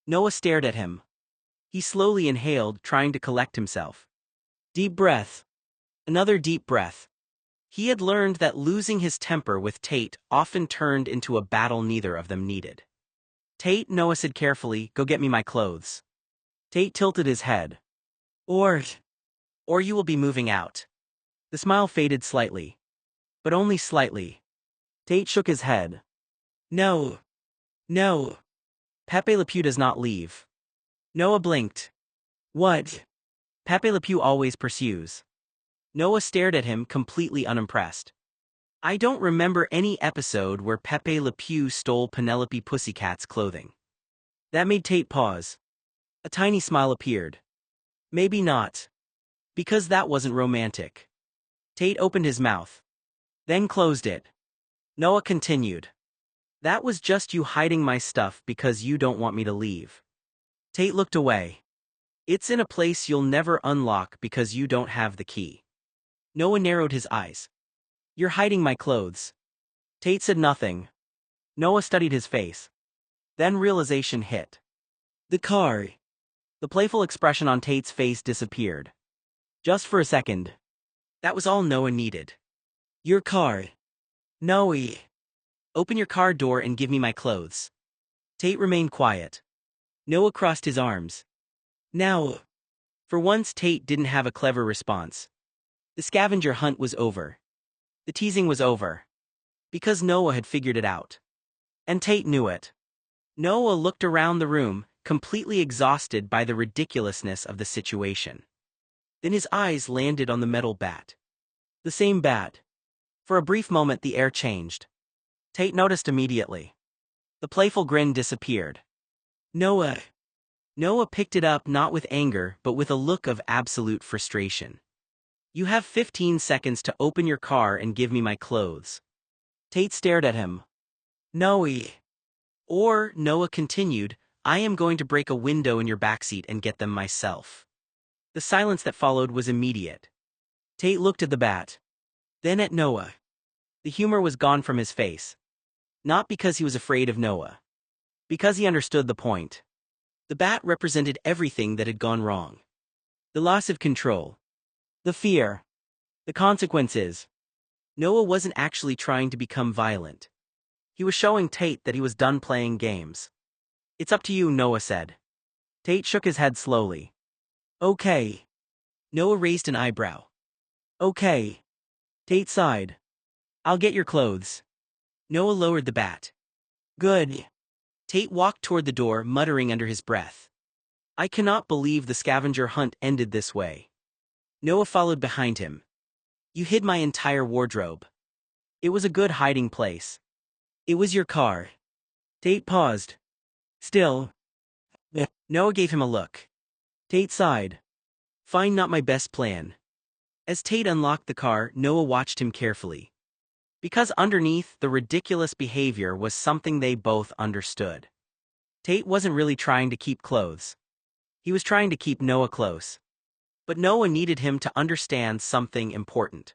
Noah stared at him. He slowly inhaled, trying to collect himself. Deep breath. Another deep breath. He had learned that losing his temper with Tate often turned into a battle neither of them needed. "Tate," Noah said carefully, "go get me my clothes." Tate tilted his head. Or you will be moving out." The smile faded slightly. But only slightly. Tate shook his head. "No. No. Pepe Le Pew does not leave." Noah blinked. "What?" "Pepe Le Pew always pursues." Noah stared at him, completely unimpressed. "I don't remember any episode where Pepe Le Pew stole Penelope Pussycat's clothing." That made Tate pause. A tiny smile appeared. "Maybe not. Because that wasn't romantic." Tate opened his mouth. Then closed it. Noah continued. "That was just you hiding my stuff because you don't want me to leave." Tate looked away. "It's in a place you'll never unlock because you don't have the key." Noah narrowed his eyes. "You're hiding my clothes." Tate said nothing. Noah studied his face. Then realization hit. "The car." The playful expression on Tate's face disappeared. Just for a second. That was all Noah needed. "Your car." "Noe. Open your car door and give me my clothes." Tate remained quiet. Noah crossed his arms. "Now." For once Tate didn't have a clever response. The scavenger hunt was over. The teasing was over. Because Noah had figured it out. And Tate knew it. Noah looked around the room, completely exhausted by the ridiculousness of the situation. Then his eyes landed on the metal bat. The same bat. For a brief moment the air changed. Tate noticed immediately. The playful grin disappeared. "Noah." Noah picked it up not with anger but with a look of absolute frustration. "You have 15 seconds to open your car and give me my clothes." Tate stared at him. "Noe." "Or," Noah continued, "I am going to break a window in your backseat and get them myself." The silence that followed was immediate. Tate looked at the bat. Then at Noah. The humor was gone from his face. Not because he was afraid of Noah. Because he understood the point. The bat represented everything that had gone wrong. The loss of control. The fear. The consequences. Noah wasn't actually trying to become violent. He was showing Tate that he was done playing games. "It's up to you," Noah said. Tate shook his head slowly. "Okay." Noah raised an eyebrow. "Okay." Tate sighed. "I'll get your clothes." Noah lowered the bat. "Good." Tate walked toward the door, muttering under his breath. "I cannot believe the scavenger hunt ended this way." Noah followed behind him. "You hid my entire wardrobe." "It was a good hiding place." "It was your car." Tate paused. "Still." Noah gave him a look. Tate sighed. "Fine, not my best plan." As Tate unlocked the car, Noah watched him carefully. Because underneath the ridiculous behavior was something they both understood. Tate wasn't really trying to keep clothes. He was trying to keep Noah close. But Noah needed him to understand something important.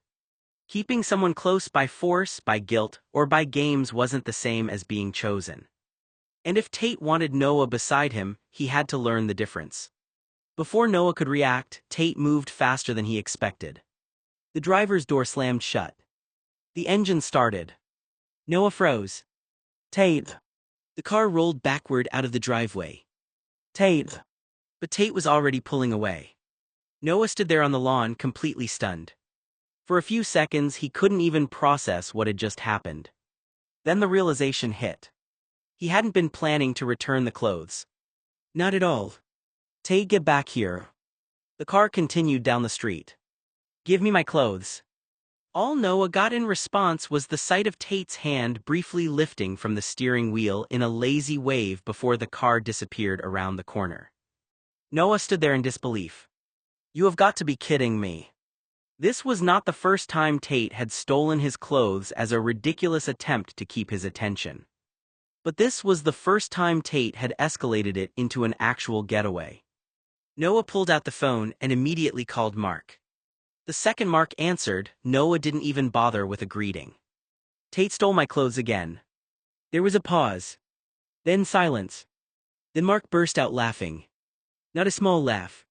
Keeping someone close by force, by guilt, or by games wasn't the same as being chosen. And if Tate wanted Noah beside him, he had to learn the difference. Before Noah could react, Tate moved faster than he expected. The driver's door slammed shut. The engine started. Noah froze. "Tate." The car rolled backward out of the driveway. "Tate." But Tate was already pulling away. Noah stood there on the lawn, completely stunned. For a few seconds he couldn't even process what had just happened. Then the realization hit. He hadn't been planning to return the clothes. Not at all. "Tate, get back here." The car continued down the street. "Give me my clothes." All Noah got in response was the sight of Tate's hand briefly lifting from the steering wheel in a lazy wave before the car disappeared around the corner. Noah stood there in disbelief. "You have got to be kidding me." This was not the first time Tate had stolen his clothes as a ridiculous attempt to keep his attention. But this was the first time Tate had escalated it into an actual getaway. Noah pulled out the phone and immediately called Mark. The second Mark answered, Noah didn't even bother with a greeting. "Tate stole my clothes again." There was a pause. Then silence. Then Mark burst out laughing. Not a small laugh.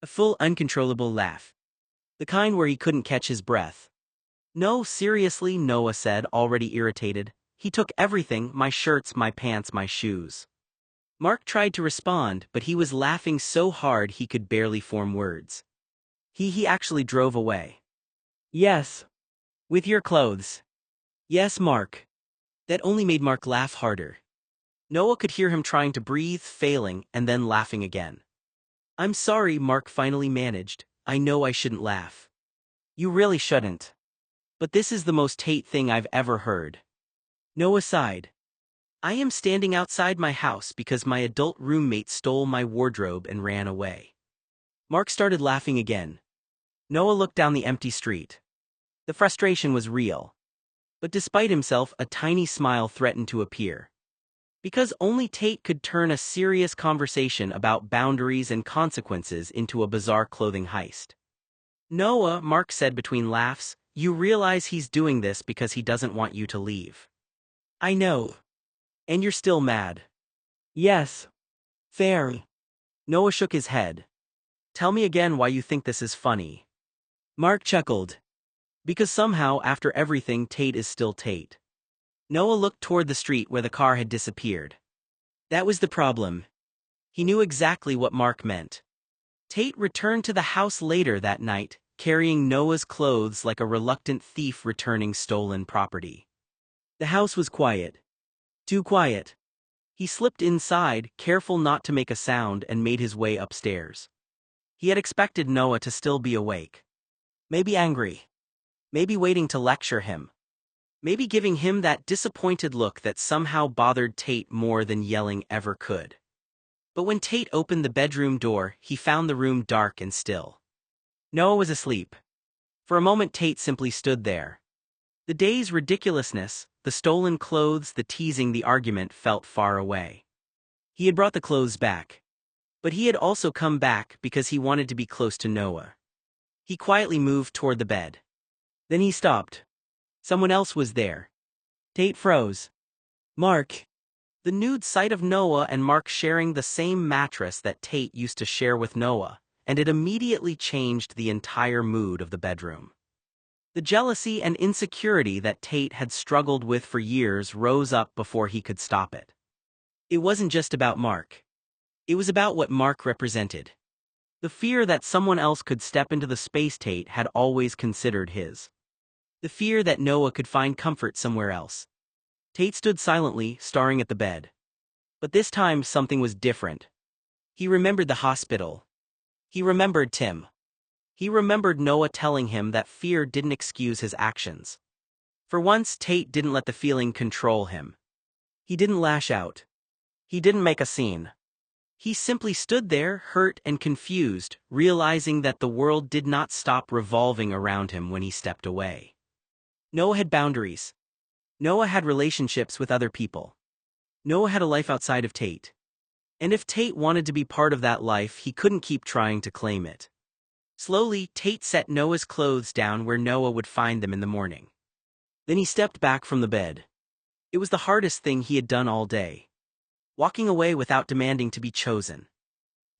A full, uncontrollable laugh. The kind where he couldn't catch his breath. No, seriously, Noah said, already irritated. He took everything, my shirts, my pants, my shoes. Mark tried to respond, but he was laughing so hard he could barely form words. He actually drove away. Yes. With your clothes. Yes, Mark. That only made Mark laugh harder. Noah could hear him trying to breathe, failing, and then laughing again. I'm sorry, Mark finally managed. I know I shouldn't laugh. You really shouldn't. But this is the most Tate thing I've ever heard. Noah sighed. I am standing outside my house because my adult roommate stole my wardrobe and ran away. Mark started laughing again. Noah looked down the empty street. The frustration was real. But despite himself, a tiny smile threatened to appear. Because only Tate could turn a serious conversation about boundaries and consequences into a bizarre clothing heist. Noah, Mark said between laughs, you realize he's doing this because he doesn't want you to leave. I know. And you're still mad. Yes. Fair. Noah shook his head. Tell me again why you think this is funny. Mark chuckled. Because somehow, after everything, Tate is still Tate. Noah looked toward the street where the car had disappeared. That was the problem. He knew exactly what Mark meant. Tate returned to the house later that night, carrying Noah's clothes like a reluctant thief returning stolen property. The house was quiet. Too quiet. He slipped inside, careful not to make a sound, and made his way upstairs. He had expected Noah to still be awake. Maybe angry. Maybe waiting to lecture him. Maybe giving him that disappointed look that somehow bothered Tate more than yelling ever could. But when Tate opened the bedroom door, he found the room dark and still. Noah was asleep. For a moment Tate simply stood there. The day's ridiculousness, the stolen clothes, the teasing, the argument felt far away. He had brought the clothes back. But he had also come back because he wanted to be close to Noah. He quietly moved toward the bed. Then he stopped. Someone else was there. Tate froze. Mark. The nude sight of Noah and Mark sharing the same mattress that Tate used to share with Noah, and it immediately changed the entire mood of the bedroom. The jealousy and insecurity that Tate had struggled with for years rose up before he could stop it. It wasn't just about Mark. It was about what Mark represented. The fear that someone else could step into the space Tate had always considered his. The fear that Noah could find comfort somewhere else. Tate stood silently, staring at the bed. But this time something was different. He remembered the hospital. He remembered Tim. He remembered Noah telling him that fear didn't excuse his actions. For once, Tate didn't let the feeling control him. He didn't lash out. He didn't make a scene. He simply stood there, hurt and confused, realizing that the world did not stop revolving around him when he stepped away. Noah had boundaries. Noah had relationships with other people. Noah had a life outside of Tate. And if Tate wanted to be part of that life, he couldn't keep trying to claim it. Slowly, Tate set Noah's clothes down where Noah would find them in the morning. Then he stepped back from the bed. It was the hardest thing he had done all day. Walking away without demanding to be chosen.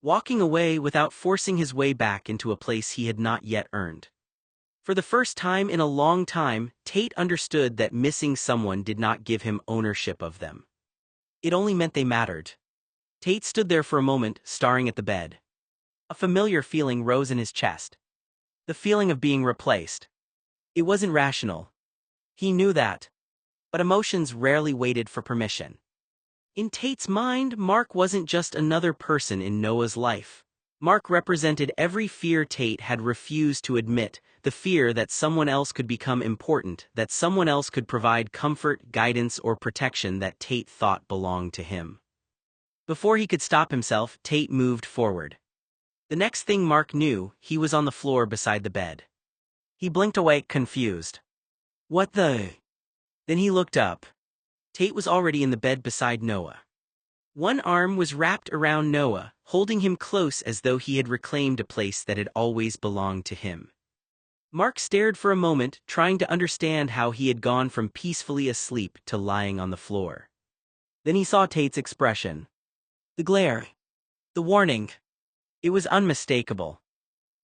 Walking away without forcing his way back into a place he had not yet earned. For the first time in a long time, Tate understood that missing someone did not give him ownership of them. It only meant they mattered. Tate stood there for a moment, staring at the bed. A familiar feeling rose in his chest. The feeling of being replaced. It wasn't rational. He knew that. But emotions rarely waited for permission. In Tate's mind, Mark wasn't just another person in Noah's life. Mark represented every fear Tate had refused to admit, the fear that someone else could become important, that someone else could provide comfort, guidance, or protection that Tate thought belonged to him. Before he could stop himself, Tate moved forward. The next thing Mark knew, he was on the floor beside the bed. He blinked awake, confused. What the? Then he looked up. Tate was already in the bed beside Noah. One arm was wrapped around Noah, holding him close as though he had reclaimed a place that had always belonged to him. Mark stared for a moment, trying to understand how he had gone from peacefully asleep to lying on the floor. Then he saw Tate's expression. The glare. The warning. It was unmistakable.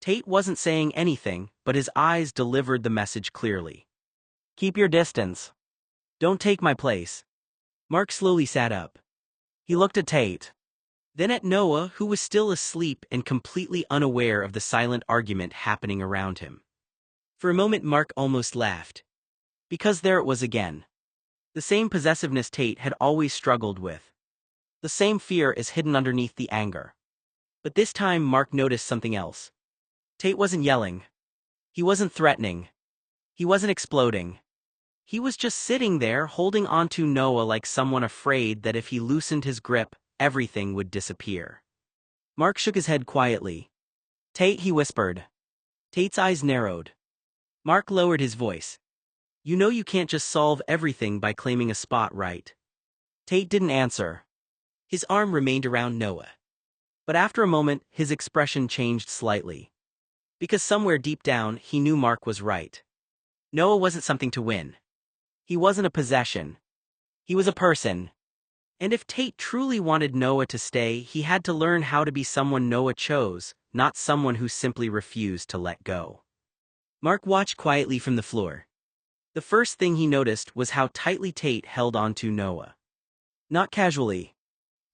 Tate wasn't saying anything, but his eyes delivered the message clearly. Keep your distance. Don't take my place. Mark slowly sat up. He looked at Tate. Then at Noah, who was still asleep and completely unaware of the silent argument happening around him. For a moment Mark almost laughed. Because there it was again. The same possessiveness Tate had always struggled with. The same fear is hidden underneath the anger. But this time Mark noticed something else. Tate wasn't yelling. He wasn't threatening. He wasn't exploding. He was just sitting there holding onto Noah like someone afraid that if he loosened his grip, everything would disappear. Mark shook his head quietly. Tate, he whispered. Tate's eyes narrowed. Mark lowered his voice. You know you can't just solve everything by claiming a spot, right? Tate didn't answer. His arm remained around Noah. But after a moment, his expression changed slightly. Because somewhere deep down, he knew Mark was right. Noah wasn't something to win. He wasn't a possession. He was a person. And if Tate truly wanted Noah to stay, he had to learn how to be someone Noah chose, not someone who simply refused to let go. Mark watched quietly from the floor. The first thing he noticed was how tightly Tate held onto Noah. Not casually.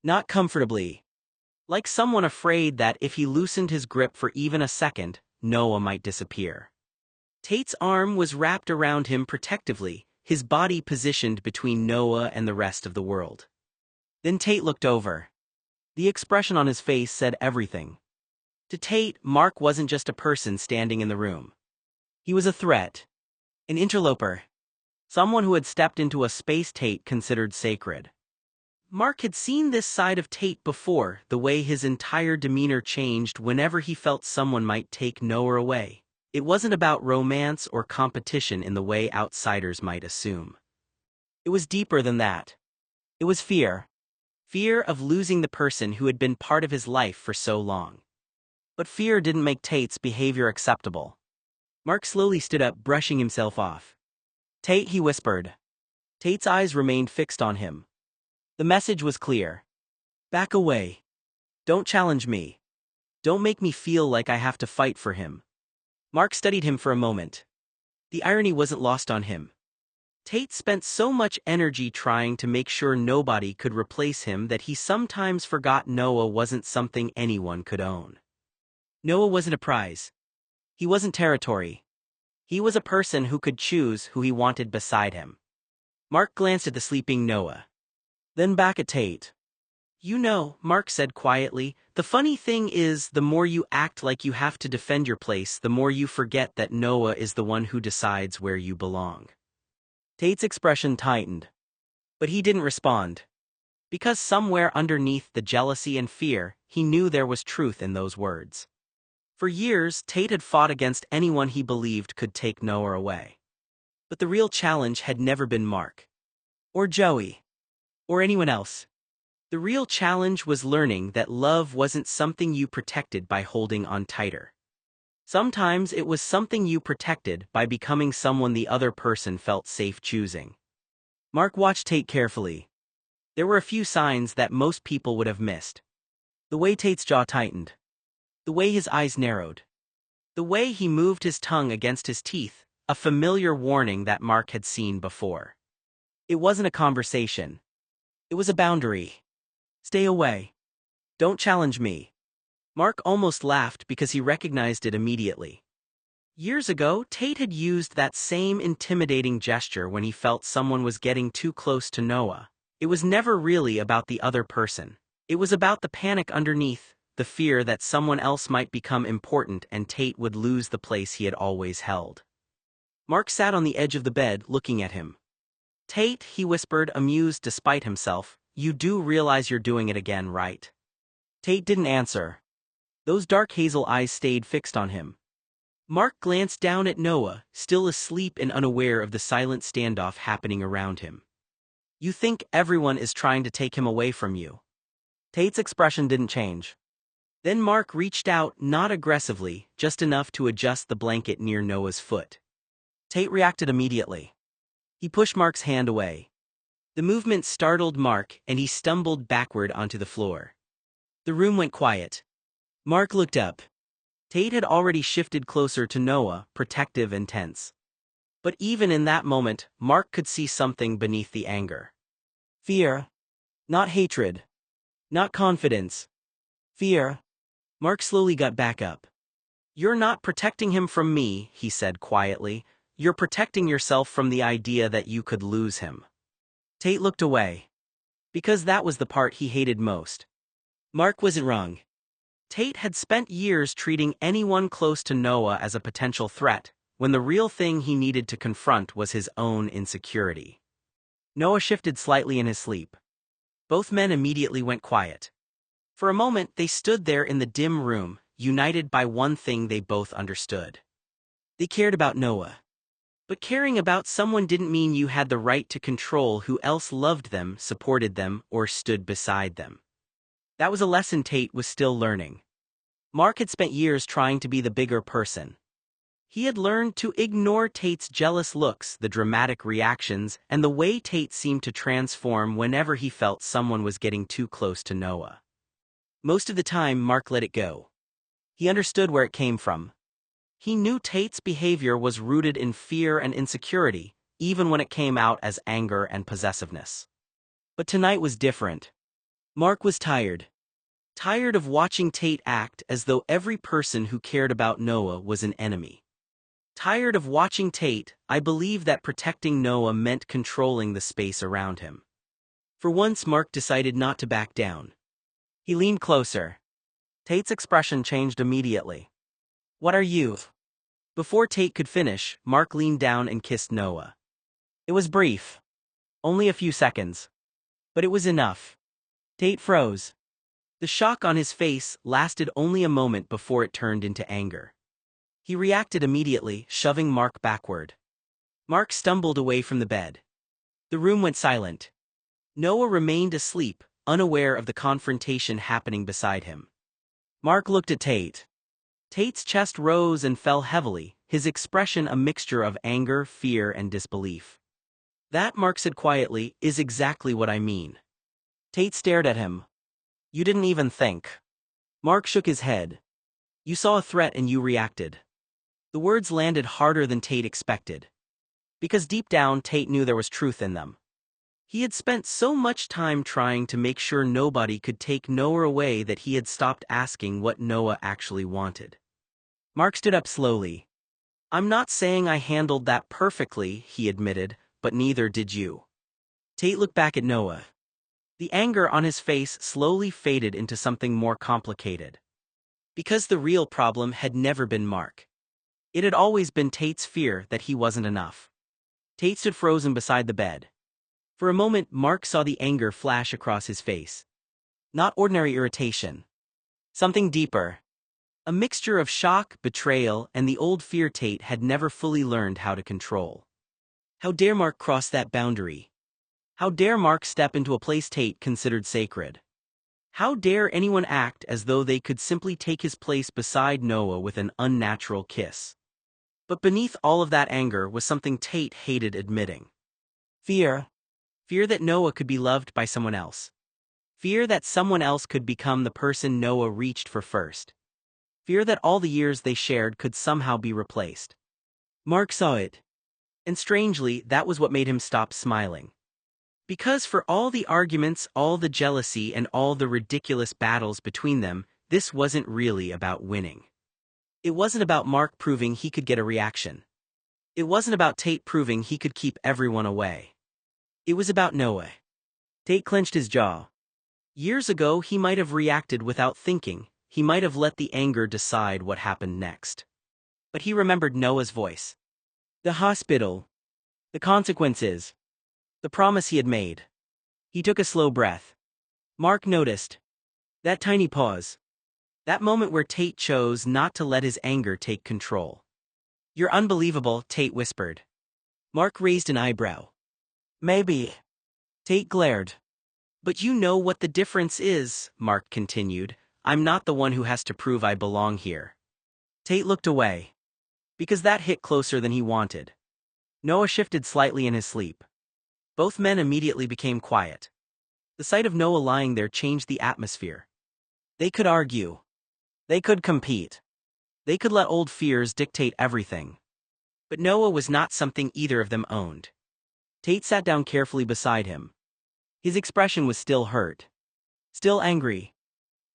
Not comfortably. Like someone afraid that if he loosened his grip for even a second, Noah might disappear. Tate's arm was wrapped around him protectively, his body positioned between Noah and the rest of the world. Then Tate looked over. The expression on his face said everything. To Tate, Mark wasn't just a person standing in the room. He was a threat. An interloper. Someone who had stepped into a space Tate considered sacred. Mark had seen this side of Tate before, the way his entire demeanor changed whenever he felt someone might take Noah away. It wasn't about romance or competition in the way outsiders might assume. It was deeper than that. It was fear. Fear of losing the person who had been part of his life for so long. But fear didn't make Tate's behavior acceptable. Mark slowly stood up, brushing himself off. Tate, he whispered. Tate's eyes remained fixed on him. The message was clear. Back away. Don't challenge me. Don't make me feel like I have to fight for him. Mark studied him for a moment. The irony wasn't lost on him. Tate spent so much energy trying to make sure nobody could replace him that he sometimes forgot Noah wasn't something anyone could own. Noah wasn't a prize. He wasn't territory. He was a person who could choose who he wanted beside him. Mark glanced at the sleeping Noah. Then back at Tate. You know, Mark said quietly, the funny thing is, the more you act like you have to defend your place, the more you forget that Noah is the one who decides where you belong. Tate's expression tightened. But he didn't respond. Because somewhere underneath the jealousy and fear, he knew there was truth in those words. For years, Tate had fought against anyone he believed could take Noah away. But the real challenge had never been Mark. Or Joey. Or anyone else. The real challenge was learning that love wasn't something you protected by holding on tighter. Sometimes it was something you protected by becoming someone the other person felt safe choosing. Mark watched Tate carefully. There were a few signs that most people would have missed. The way Tate's jaw tightened. The way his eyes narrowed. The way he moved his tongue against his teeth, a familiar warning that Mark had seen before. It wasn't a conversation. It was a boundary. Stay away. Don't challenge me. Mark almost laughed because he recognized it immediately. Years ago, Tate had used that same intimidating gesture when he felt someone was getting too close to Noah. It was never really about the other person. It was about the panic underneath, the fear that someone else might become important and Tate would lose the place he had always held. Mark sat on the edge of the bed, looking at him. Tate, he whispered, amused despite himself, you do realize you're doing it again, right? Tate didn't answer. Those dark hazel eyes stayed fixed on him. Mark glanced down at Noah, still asleep and unaware of the silent standoff happening around him. You think everyone is trying to take him away from you. Tate's expression didn't change. Then Mark reached out, not aggressively, just enough to adjust the blanket near Noah's foot. Tate reacted immediately. He pushed Mark's hand away. The movement startled Mark and he stumbled backward onto the floor. The room went quiet. Mark looked up. Tate had already shifted closer to Noah, protective and tense. But even in that moment, Mark could see something beneath the anger. Fear. Not hatred. Not confidence. Fear. Mark slowly got back up. "You're not protecting him from me," he said quietly. "You're protecting yourself from the idea that you could lose him." Tate looked away. Because that was the part he hated most. Mark wasn't wrong. Tate had spent years treating anyone close to Noah as a potential threat, when the real thing he needed to confront was his own insecurity. Noah shifted slightly in his sleep. Both men immediately went quiet. For a moment they stood there in the dim room, united by one thing they both understood. They cared about Noah. But caring about someone didn't mean you had the right to control who else loved them, supported them, or stood beside them. That was a lesson Tate was still learning. Mark had spent years trying to be the bigger person. He had learned to ignore Tate's jealous looks, the dramatic reactions, and the way Tate seemed to transform whenever he felt someone was getting too close to Noah. Most of the time, Mark let it go. He understood where it came from. He knew Tate's behavior was rooted in fear and insecurity, even when it came out as anger and possessiveness. But tonight was different. Mark was tired. Tired of watching Tate act as though every person who cared about Noah was an enemy. Tired of watching Tate, I believe that protecting Noah meant controlling the space around him. For once, Mark decided not to back down. He leaned closer. Tate's expression changed immediately. "What are you?" Before Tate could finish, Mark leaned down and kissed Noah. It was brief. Only a few seconds. But it was enough. Tate froze. The shock on his face lasted only a moment before it turned into anger. He reacted immediately, shoving Mark backward. Mark stumbled away from the bed. The room went silent. Noah remained asleep, unaware of the confrontation happening beside him. Mark looked at Tate. Tate's chest rose and fell heavily, his expression a mixture of anger, fear, and disbelief. "That," Mark said quietly, "is exactly what I mean." Tate stared at him. "You didn't even think." Mark shook his head. "You saw a threat and you reacted." The words landed harder than Tate expected. Because deep down, Tate knew there was truth in them. He had spent so much time trying to make sure nobody could take Noah away that he had stopped asking what Noah actually wanted. Mark stood up slowly. "I'm not saying I handled that perfectly," he admitted, "but neither did you." Tate looked back at Noah. The anger on his face slowly faded into something more complicated. Because the real problem had never been Mark. It had always been Tate's fear that he wasn't enough. Tate stood frozen beside the bed. For a moment, Mark saw the anger flash across his face. Not ordinary irritation. Something deeper. A mixture of shock, betrayal, and the old fear Tate had never fully learned how to control. How dare Mark cross that boundary? How dare Mark step into a place Tate considered sacred? How dare anyone act as though they could simply take his place beside Noah with an unnatural kiss? But beneath all of that anger was something Tate hated admitting. Fear. Fear that Noah could be loved by someone else. Fear that someone else could become the person Noah reached for first. Fear that all the years they shared could somehow be replaced. Mark saw it. And strangely, that was what made him stop smiling. Because for all the arguments, all the jealousy, and all the ridiculous battles between them, this wasn't really about winning. It wasn't about Mark proving he could get a reaction. It wasn't about Tate proving he could keep everyone away. It was about Noah. Tate clenched his jaw. Years ago, he might have reacted without thinking. He might have let the anger decide what happened next. But he remembered Noah's voice. The hospital. The consequences. The promise he had made. He took a slow breath. Mark noticed. That tiny pause. That moment where Tate chose not to let his anger take control. "You're unbelievable," Tate whispered. Mark raised an eyebrow. "Maybe." Tate glared. "But you know what the difference is," Mark continued. "I'm not the one who has to prove I belong here." Tate looked away. Because that hit closer than he wanted. Noah shifted slightly in his sleep. Both men immediately became quiet. The sight of Noah lying there changed the atmosphere. They could argue. They could compete. They could let old fears dictate everything. But Noah was not something either of them owned. Tate sat down carefully beside him. His expression was still hurt. Still angry.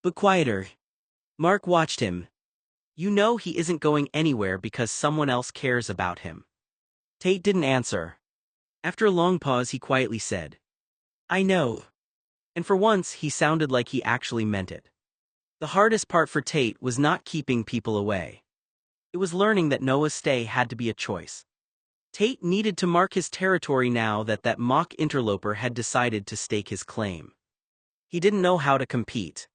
But quieter. Mark watched him. You know he isn't going anywhere because someone else cares about him. Tate didn't answer. After a long pause he quietly said, I know. And for once he sounded like he actually meant it. The hardest part for Tate was not keeping people away. It was learning that Noah's stay had to be a choice. Tate needed to mark his territory now that that mock interloper had decided to stake his claim. He didn't know how to compete.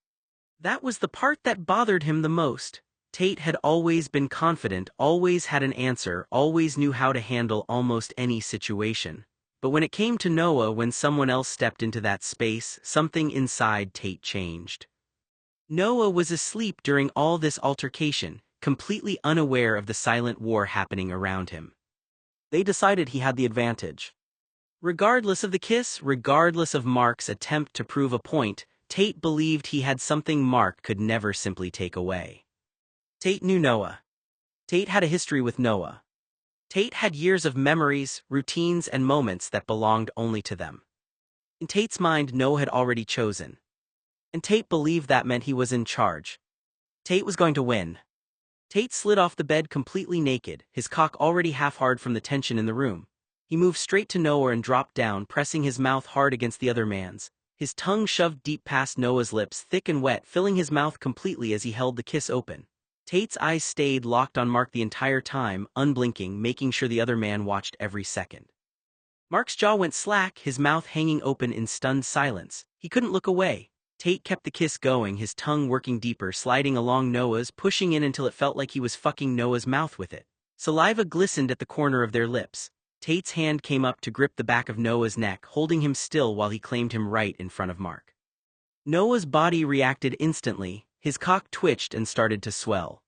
That was the part that bothered him the most. Tate had always been confident, always had an answer, always knew how to handle almost any situation. But when it came to Noah, when someone else stepped into that space, something inside Tate changed. Noah was asleep during all this altercation, completely unaware of the silent war happening around him. They decided he had the advantage. Regardless of the kiss, regardless of Mark's attempt to prove a point, Tate believed he had something Mark could never simply take away. Tate knew Noah. Tate had a history with Noah. Tate had years of memories, routines, and moments that belonged only to them. In Tate's mind, Noah had already chosen. And Tate believed that meant he was in charge. Tate was going to win. Tate slid off the bed completely naked, his cock already half-hard from the tension in the room. He moved straight to Noah and dropped down, pressing his mouth hard against the other man's. His tongue shoved deep past Noah's lips, thick and wet, filling his mouth completely as he held the kiss open. Tate's eyes stayed locked on Mark the entire time, unblinking, making sure the other man watched every second. Mark's jaw went slack, his mouth hanging open in stunned silence. He couldn't look away. Tate kept the kiss going, his tongue working deeper, sliding along Noah's, pushing in until it felt like he was fucking Noah's mouth with it. Saliva glistened at the corner of their lips. Tate's hand came up to grip the back of Noah's neck, holding him still while he claimed him right in front of Mark. Noah's body reacted instantly, his cock twitched and started to swell.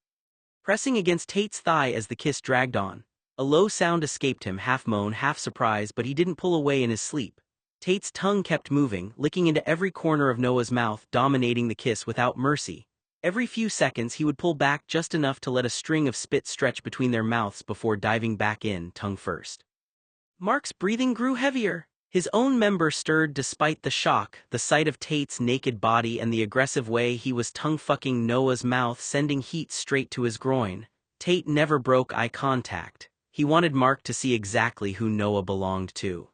Pressing against Tate's thigh as the kiss dragged on, a low sound escaped him, half moan, half surprise, but he didn't pull away in his sleep. Tate's tongue kept moving, licking into every corner of Noah's mouth, dominating the kiss without mercy. Every few seconds he would pull back just enough to let a string of spit stretch between their mouths before diving back in, tongue first. Mark's breathing grew heavier. His own member stirred despite the shock, the sight of Tate's naked body and the aggressive way he was tongue-fucking Noah's mouth, sending heat straight to his groin. Tate never broke eye contact. He wanted Mark to see exactly who Noah belonged to.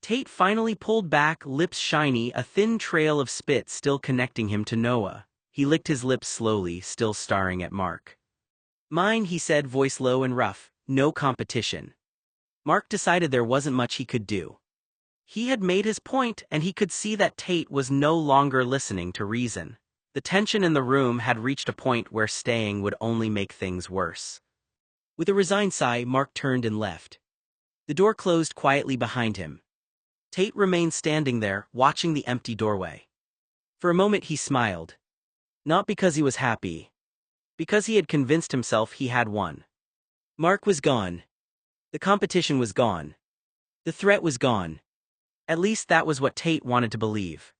Tate finally pulled back, lips shiny, a thin trail of spit still connecting him to Noah. He licked his lips slowly, still staring at Mark. Mine, he said, voice low and rough, no competition. Mark decided there wasn't much he could do. He had made his point, and he could see that Tate was no longer listening to reason. The tension in the room had reached a point where staying would only make things worse. With a resigned sigh, Mark turned and left. The door closed quietly behind him. Tate remained standing there, watching the empty doorway. For a moment he smiled. Not because he was happy. Because he had convinced himself he had won. Mark was gone. The competition was gone. The threat was gone. At least that was what Tate wanted to believe.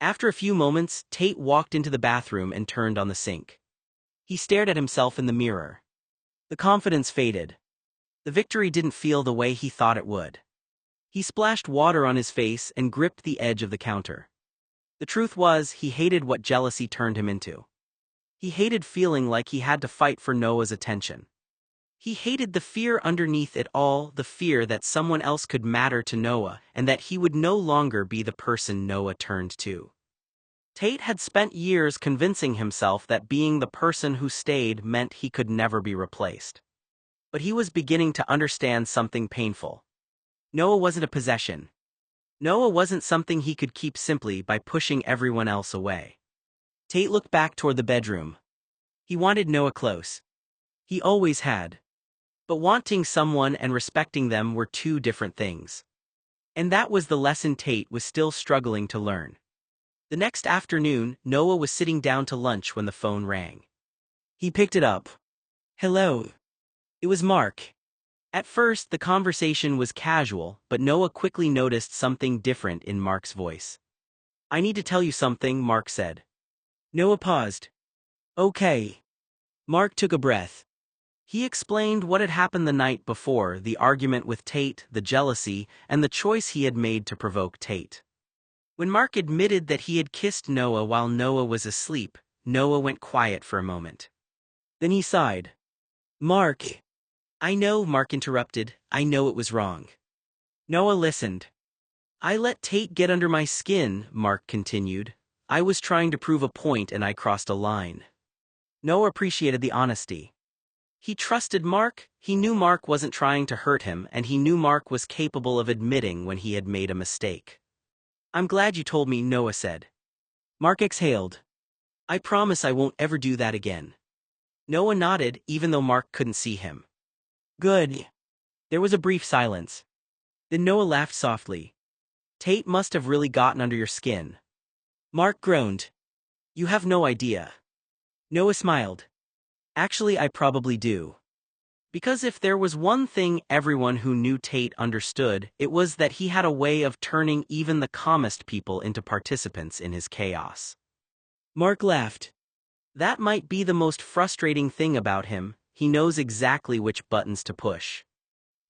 After a few moments, Tate walked into the bathroom and turned on the sink. He stared at himself in the mirror. The confidence faded. The victory didn't feel the way he thought it would. He splashed water on his face and gripped the edge of the counter. The truth was, he hated what jealousy turned him into. He hated feeling like he had to fight for Noah's attention. He hated the fear underneath it all, the fear that someone else could matter to Noah and that he would no longer be the person Noah turned to. Tate had spent years convincing himself that being the person who stayed meant he could never be replaced. But he was beginning to understand something painful. Noah wasn't a possession. Noah wasn't something he could keep simply by pushing everyone else away. Tate looked back toward the bedroom. He wanted Noah close. He always had. But wanting someone and respecting them were two different things. And that was the lesson Tate was still struggling to learn. The next afternoon, Noah was sitting down to lunch when the phone rang. He picked it up. Hello. It was Mark. At first, the conversation was casual, but Noah quickly noticed something different in Mark's voice. I need to tell you something, Mark said. Noah paused. Okay. Mark took a breath. He explained what had happened the night before, the argument with Tate, the jealousy, and the choice he had made to provoke Tate. When Mark admitted that he had kissed Noah while Noah was asleep, Noah went quiet for a moment. Then he sighed. "Mark." "I know," Mark interrupted. "I know it was wrong." Noah listened. "I let Tate get under my skin," Mark continued. "I was trying to prove a point and I crossed a line." Noah appreciated the honesty. He trusted Mark, he knew Mark wasn't trying to hurt him, and he knew Mark was capable of admitting when he had made a mistake. "I'm glad you told me," Noah said. Mark exhaled. "I promise I won't ever do that again." Noah nodded, even though Mark couldn't see him. "Good." There was a brief silence. Then Noah laughed softly. "Tate must have really gotten under your skin." Mark groaned. "You have no idea." Noah smiled. "Actually, I probably do. Because if there was one thing everyone who knew Tate understood, it was that he had a way of turning even the calmest people into participants in his chaos." Mark laughed. "That might be the most frustrating thing about him. He knows exactly which buttons to push."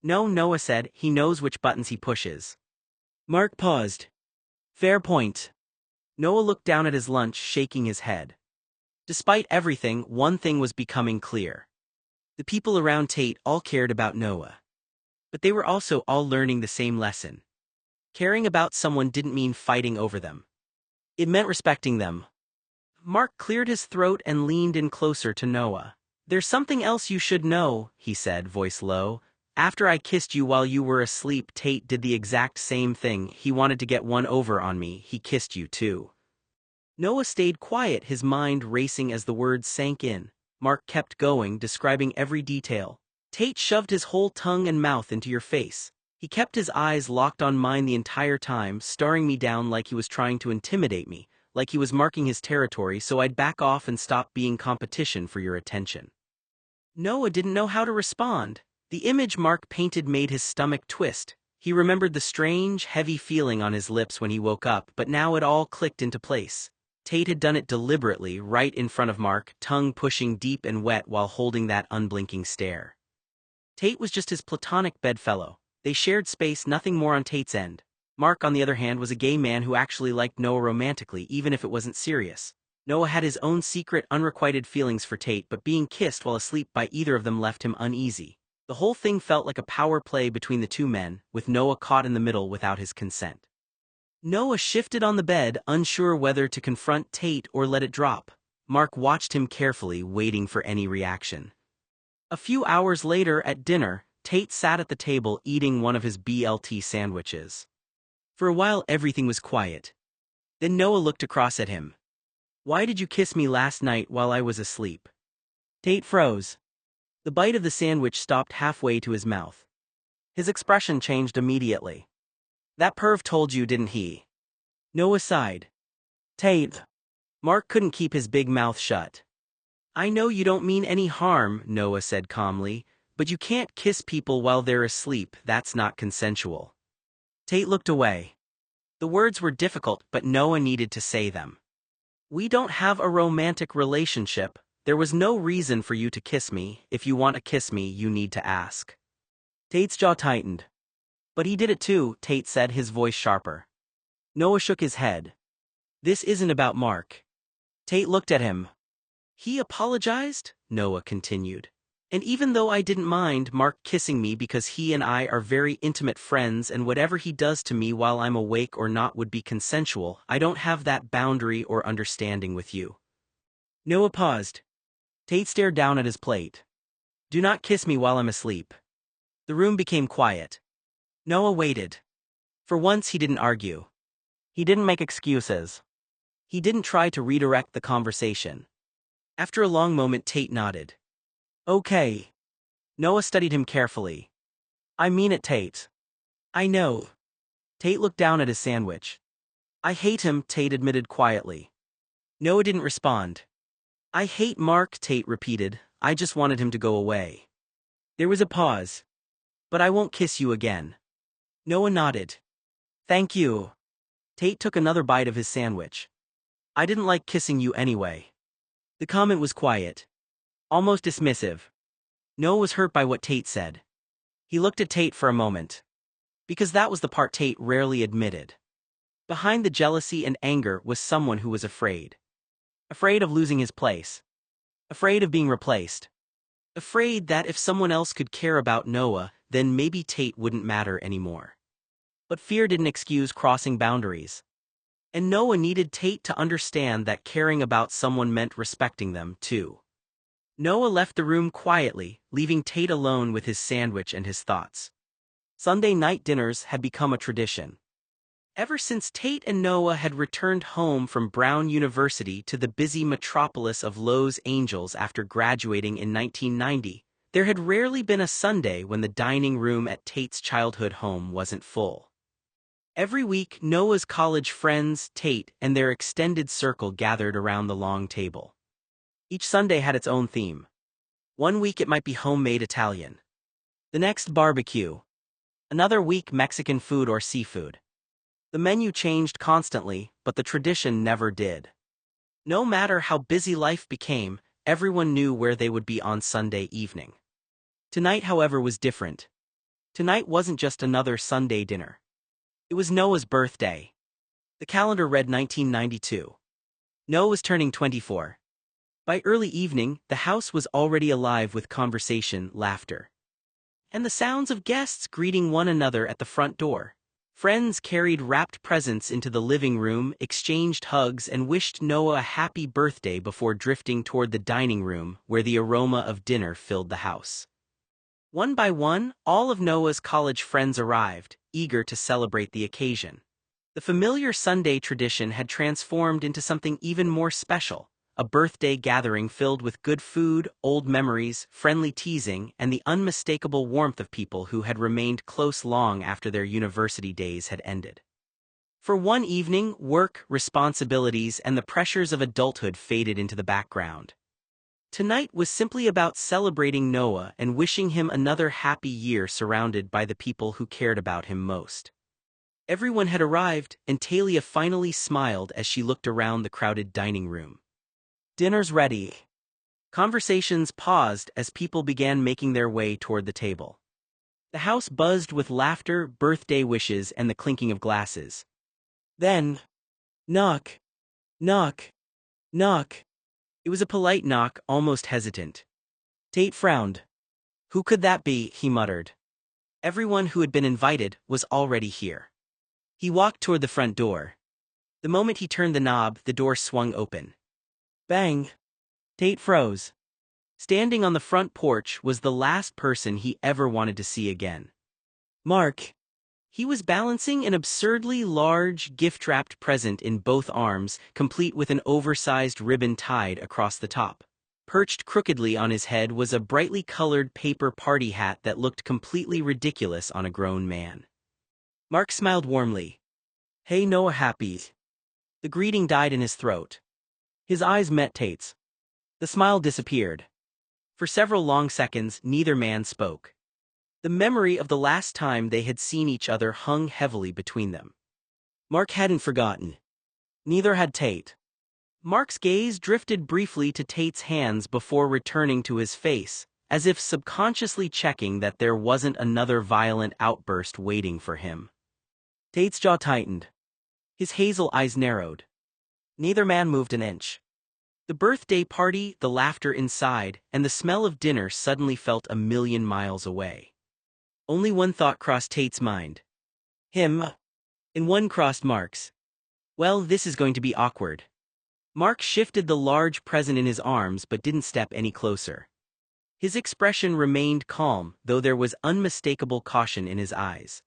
"No," Noah said, "he knows which buttons he pushes." Mark paused. "Fair point." Noah looked down at his lunch, shaking his head. Despite everything, one thing was becoming clear. The people around Tate all cared about Noah. But they were also all learning the same lesson. Caring about someone didn't mean fighting over them. It meant respecting them. Mark cleared his throat and leaned in closer to Noah. "There's something else you should know," he said, voice low. "After I kissed you while you were asleep, Tate did the exact same thing. He wanted to get one over on me. He kissed you too." Noah stayed quiet, his mind racing as the words sank in. Mark kept going, describing every detail. "Tate shoved his whole tongue and mouth into your face. He kept his eyes locked on mine the entire time, staring me down like he was trying to intimidate me, like he was marking his territory so I'd back off and stop being competition for your attention." Noah didn't know how to respond. The image Mark painted made his stomach twist. He remembered the strange, heavy feeling on his lips when he woke up, but now it all clicked into place. Tate had done it deliberately, right in front of Mark, tongue pushing deep and wet while holding that unblinking stare. Tate was just his platonic bedfellow. They shared space, nothing more on Tate's end. Mark, on the other hand, was a gay man who actually liked Noah romantically, even if it wasn't serious. Noah had his own secret, unrequited feelings for Tate, but being kissed while asleep by either of them left him uneasy. The whole thing felt like a power play between the two men, with Noah caught in the middle without his consent. Noah shifted on the bed, unsure whether to confront Tate or let it drop. Mark watched him carefully, waiting for any reaction. A few hours later, at dinner, Tate sat at the table eating one of his BLT sandwiches. For a while everything was quiet. Then Noah looked across at him. "Why did you kiss me last night while I was asleep?" Tate froze. The bite of the sandwich stopped halfway to his mouth. His expression changed immediately. "That perv told you, didn't he?" Noah sighed. "Tate." Mark couldn't keep his big mouth shut. "I know you don't mean any harm," Noah said calmly, "but you can't kiss people while they're asleep. That's not consensual." Tate looked away. The words were difficult, but Noah needed to say them. "We don't have a romantic relationship. There was no reason for you to kiss me. If you want to kiss me, you need to ask." Tate's jaw tightened. "But he did it too," Tate said, his voice sharper. Noah shook his head. "This isn't about Mark." Tate looked at him. "He apologized?" Noah continued. "And even though I didn't mind Mark kissing me because he and I are very intimate friends and whatever he does to me while I'm awake or not would be consensual, I don't have that boundary or understanding with you." Noah paused. Tate stared down at his plate. "Do not kiss me while I'm asleep." The room became quiet. Noah waited. For once he didn't argue. He didn't make excuses. He didn't try to redirect the conversation. After a long moment, Tate nodded. "Okay." Noah studied him carefully. "I mean it, Tate." "I know." Tate looked down at his sandwich. "I hate him," Tate admitted quietly. Noah didn't respond. "I hate Mark," Tate repeated. "I just wanted him to go away." There was a pause. "But I won't kiss you again." Noah nodded. "Thank you." Tate took another bite of his sandwich. "I didn't like kissing you anyway." The comment was quiet. Almost dismissive. Noah was hurt by what Tate said. He looked at Tate for a moment. Because that was the part Tate rarely admitted. Behind the jealousy and anger was someone who was afraid. Afraid of losing his place. Afraid of being replaced. Afraid that if someone else could care about Noah, then maybe Tate wouldn't matter anymore. But fear didn't excuse crossing boundaries. And Noah needed Tate to understand that caring about someone meant respecting them, too. Noah left the room quietly, leaving Tate alone with his sandwich and his thoughts. Sunday night dinners had become a tradition. Ever since Tate and Noah had returned home from Brown University to the busy metropolis of Los Angeles after graduating in 1990, there had rarely been a Sunday when the dining room at Tate's childhood home wasn't full. Every week, Noah's college friends, Tate, and their extended circle gathered around the long table. Each Sunday had its own theme. One week it might be homemade Italian. The next, barbecue. Another week, Mexican food or seafood. The menu changed constantly, but the tradition never did. No matter how busy life became, everyone knew where they would be on Sunday evening. Tonight, however, was different. Tonight wasn't just another Sunday dinner. It was Noah's birthday. The calendar read 1992. Noah was turning 24. By early evening, the house was already alive with conversation, laughter, and the sounds of guests greeting one another at the front door. Friends carried wrapped presents into the living room, exchanged hugs, and wished Noah a happy birthday before drifting toward the dining room, where the aroma of dinner filled the house. One by one, all of Noah's college friends arrived, eager to celebrate the occasion. The familiar Sunday tradition had transformed into something even more special. A birthday gathering filled with good food, old memories, friendly teasing, and the unmistakable warmth of people who had remained close long after their university days had ended. For one evening, work, responsibilities, and the pressures of adulthood faded into the background. Tonight was simply about celebrating Noah and wishing him another happy year surrounded by the people who cared about him most. Everyone had arrived, and Talia finally smiled as she looked around the crowded dining room. Dinner's ready. Conversations paused as people began making their way toward the table. The house buzzed with laughter, birthday wishes, and the clinking of glasses. Then, knock, knock, knock. It was a polite knock, almost hesitant. Tate frowned. Who could that be? He muttered. Everyone who had been invited was already here. He walked toward the front door. The moment he turned the knob, the door swung open. Bang! Tate froze. Standing on the front porch was the last person he ever wanted to see again. Mark. He was balancing an absurdly large, gift-wrapped present in both arms, complete with an oversized ribbon tied across the top. Perched crookedly on his head was a brightly colored paper party hat that looked completely ridiculous on a grown man. Mark smiled warmly. Hey Noah, happy. The greeting died in his throat. His eyes met Tate's. The smile disappeared. For several long seconds, neither man spoke. The memory of the last time they had seen each other hung heavily between them. Mark hadn't forgotten. Neither had Tate. Mark's gaze drifted briefly to Tate's hands before returning to his face, as if subconsciously checking that there wasn't another violent outburst waiting for him. Tate's jaw tightened. His hazel eyes narrowed. Neither man moved an inch. The birthday party, the laughter inside, and the smell of dinner suddenly felt a million miles away. Only one thought crossed Tate's mind. Him. And one crossed Mark's. Well, this is going to be awkward. Mark shifted the large present in his arms but didn't step any closer. His expression remained calm, though there was unmistakable caution in his eyes.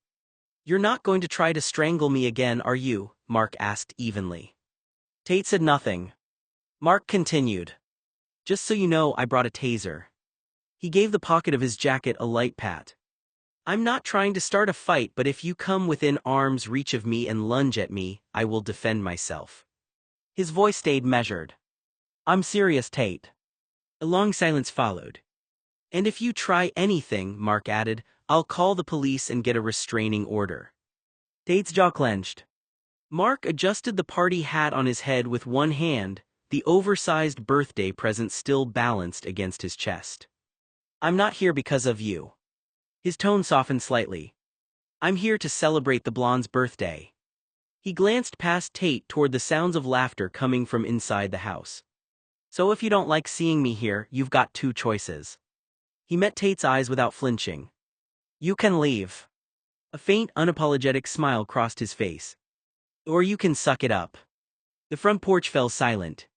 You're not going to try to strangle me again, are you? Mark asked evenly. Tate said nothing. Mark continued. Just so you know, I brought a taser. He gave the pocket of his jacket a light pat. I'm not trying to start a fight, but if you come within arm's reach of me and lunge at me, I will defend myself. His voice stayed measured. I'm serious, Tate. A long silence followed. And if you try anything, Mark added, I'll call the police and get a restraining order. Tate's jaw clenched. Mark adjusted the party hat on his head with one hand, the oversized birthday present still balanced against his chest. I'm not here because of you. His tone softened slightly. I'm here to celebrate the blonde's birthday. He glanced past Tate toward the sounds of laughter coming from inside the house. So if you don't like seeing me here, you've got two choices. He met Tate's eyes without flinching. You can leave. A faint, unapologetic smile crossed his face. Or you can suck it up. The front porch fell silent.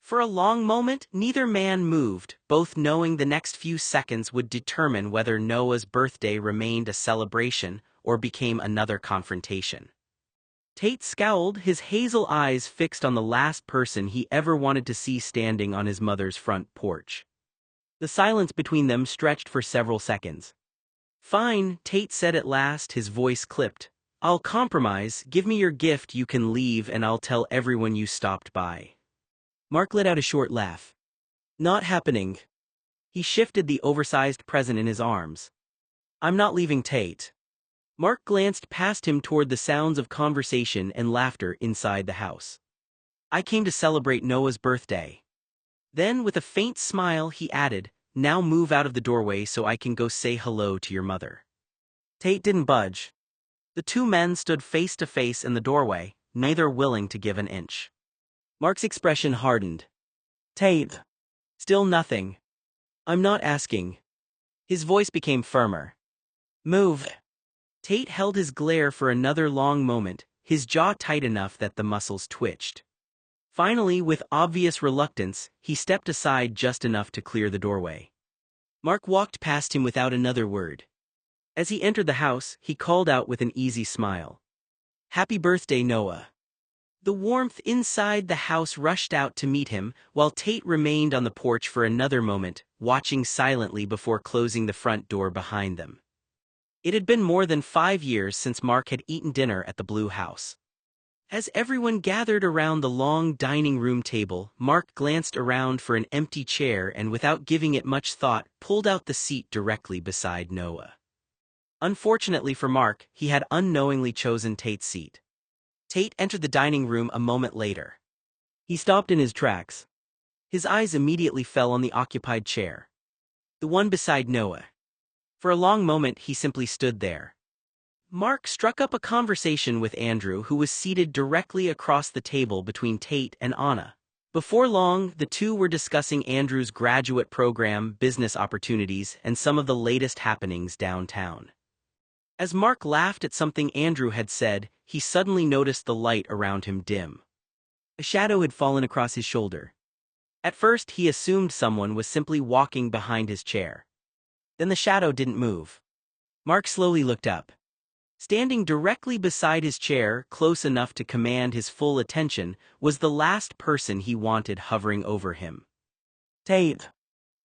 For a long moment, neither man moved, both knowing the next few seconds would determine whether Noah's birthday remained a celebration or became another confrontation. Tate scowled, his hazel eyes fixed on the last person he ever wanted to see standing on his mother's front porch. The silence between them stretched for several seconds. Fine, Tate said at last, his voice clipped. I'll compromise, give me your gift, you can leave, and I'll tell everyone you stopped by. Mark let out a short laugh. Not happening. He shifted the oversized present in his arms. I'm not leaving, Tate. Mark glanced past him toward the sounds of conversation and laughter inside the house. I came to celebrate Noah's birthday. Then, with a faint smile, he added, now move out of the doorway so I can go say hello to your mother. Tate didn't budge. The two men stood face to face in the doorway, neither willing to give an inch. Mark's expression hardened. Tate. Still nothing. I'm not asking. His voice became firmer. Move. Tate held his glare for another long moment, his jaw tight enough that the muscles twitched. Finally, with obvious reluctance, he stepped aside just enough to clear the doorway. Mark walked past him without another word. As he entered the house, he called out with an easy smile. Happy birthday, Noah. The warmth inside the house rushed out to meet him, while Tate remained on the porch for another moment, watching silently before closing the front door behind them. It had been more than 5 years since Mark had eaten dinner at the Blue House. As everyone gathered around the long dining room table, Mark glanced around for an empty chair and, without giving it much thought, pulled out the seat directly beside Noah. Unfortunately for Mark, he had unknowingly chosen Tate's seat. Tate entered the dining room a moment later. He stopped in his tracks. His eyes immediately fell on the occupied chair. The one beside Noah. For a long moment, he simply stood there. Mark struck up a conversation with Andrew, who was seated directly across the table between Tate and Anna. Before long, the two were discussing Andrew's graduate program, business opportunities, and some of the latest happenings downtown. As Mark laughed at something Andrew had said, he suddenly noticed the light around him dim. A shadow had fallen across his shoulder. At first, he assumed someone was simply walking behind his chair. Then the shadow didn't move. Mark slowly looked up. Standing directly beside his chair, close enough to command his full attention, was the last person he wanted hovering over him. Tate.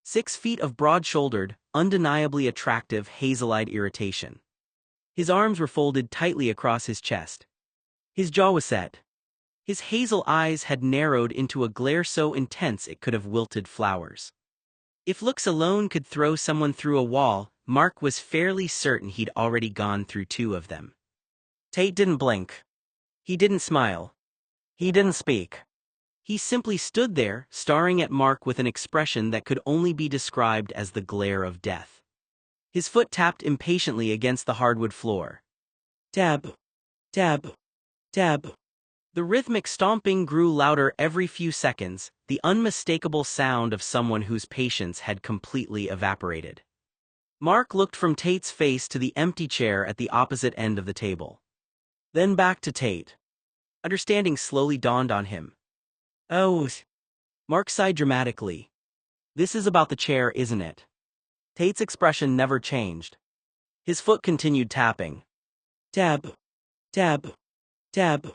6 feet of broad-shouldered, undeniably attractive hazel-eyed irritation. His arms were folded tightly across his chest. His jaw was set. His hazel eyes had narrowed into a glare so intense it could have wilted flowers. If looks alone could throw someone through a wall, Mark was fairly certain he'd already gone through 2 of them. Tate didn't blink. He didn't smile. He didn't speak. He simply stood there, staring at Mark with an expression that could only be described as the glare of death. His foot tapped impatiently against the hardwood floor. Tap, tap, tap. The rhythmic stomping grew louder every few seconds, the unmistakable sound of someone whose patience had completely evaporated. Mark looked from Tate's face to the empty chair at the opposite end of the table. Then back to Tate. Understanding slowly dawned on him. Oh. Mark sighed dramatically. This is about the chair, isn't it? Tate's expression never changed. His foot continued tapping. Tap, tap, tap.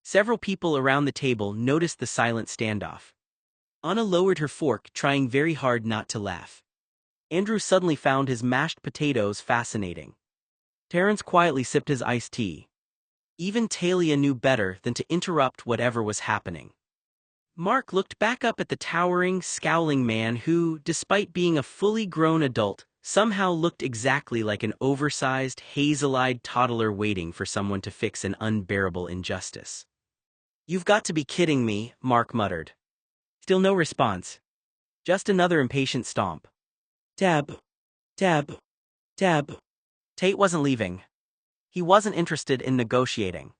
Several people around the table noticed the silent standoff. Anna lowered her fork, trying very hard not to laugh. Andrew suddenly found his mashed potatoes fascinating. Terrence quietly sipped his iced tea. Even Talia knew better than to interrupt whatever was happening. Mark looked back up at the towering, scowling man who, despite being a fully grown adult, somehow looked exactly like an oversized, hazel-eyed toddler waiting for someone to fix an unbearable injustice. You've got to be kidding me, Mark muttered. Still no response. Just another impatient stomp. Deb. Deb. Deb. Tate wasn't leaving. He wasn't interested in negotiating.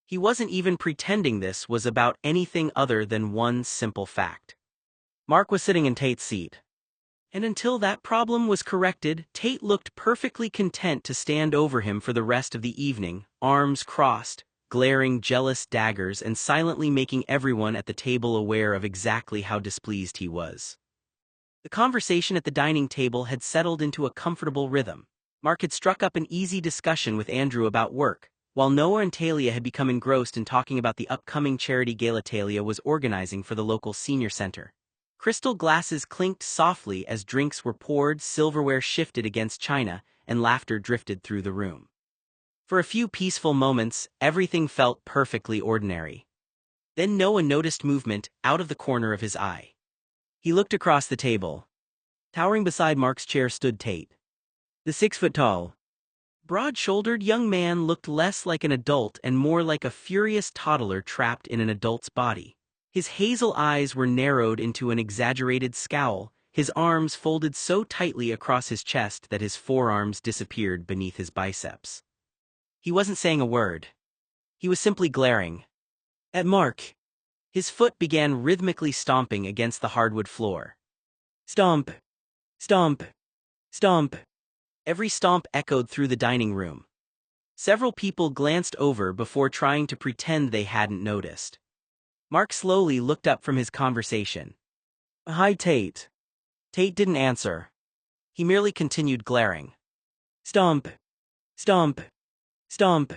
He wasn't even pretending this was about anything other than one simple fact. Mark was sitting in Tate's seat. And until that problem was corrected, Tate looked perfectly content to stand over him for the rest of the evening, arms crossed, glaring jealous daggers and silently making everyone at the table aware of exactly how displeased he was. The conversation at the dining table had settled into a comfortable rhythm. Mark had struck up an easy discussion with Andrew about work, while Noah and Talia had become engrossed in talking about the upcoming charity gala Talia was organizing for the local senior center. Crystal glasses clinked softly as drinks were poured, silverware shifted against china, and laughter drifted through the room. For a few peaceful moments, everything felt perfectly ordinary. Then Noah noticed movement out of the corner of his eye. He looked across the table. Towering beside Mark's chair stood Tate. The 6-foot-tall, broad-shouldered young man looked less like an adult and more like a furious toddler trapped in an adult's body. His hazel eyes were narrowed into an exaggerated scowl, his arms folded so tightly across his chest that his forearms disappeared beneath his biceps. He wasn't saying a word. He was simply glaring at Mark. His foot began rhythmically stomping against the hardwood floor. Stomp! Stomp! Stomp! Every stomp echoed through the dining room. Several people glanced over before trying to pretend they hadn't noticed. Mark slowly looked up from his conversation. Hi, Tate. Tate didn't answer. He merely continued glaring. Stomp! Stomp! Stomp!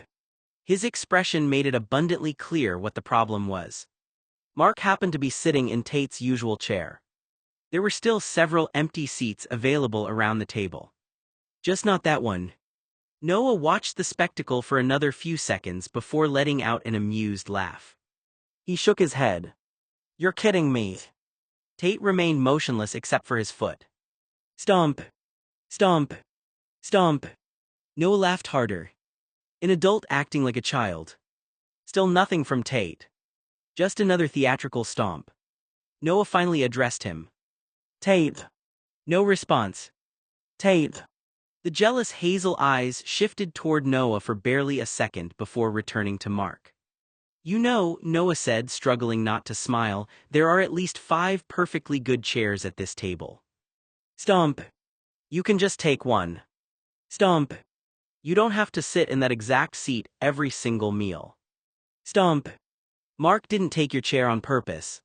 His expression made it abundantly clear what the problem was. Mark happened to be sitting in Tate's usual chair. There were still several empty seats available around the table. Just not that one. Noah watched the spectacle for another few seconds before letting out an amused laugh. He shook his head. You're kidding me. Tate remained motionless except for his foot. Stomp! Stomp! Stomp! Noah laughed harder. An adult acting like a child. Still nothing from Tate. Just another theatrical stomp. Noah finally addressed him. Tate. No response. Tate. The jealous hazel eyes shifted toward Noah for barely a second before returning to Mark. You know, Noah said, struggling not to smile, there are at least 5 perfectly good chairs at this table. Stomp. You can just take one. Stomp. You don't have to sit in that exact seat every single meal. Stomp. Mark didn't take your chair on purpose.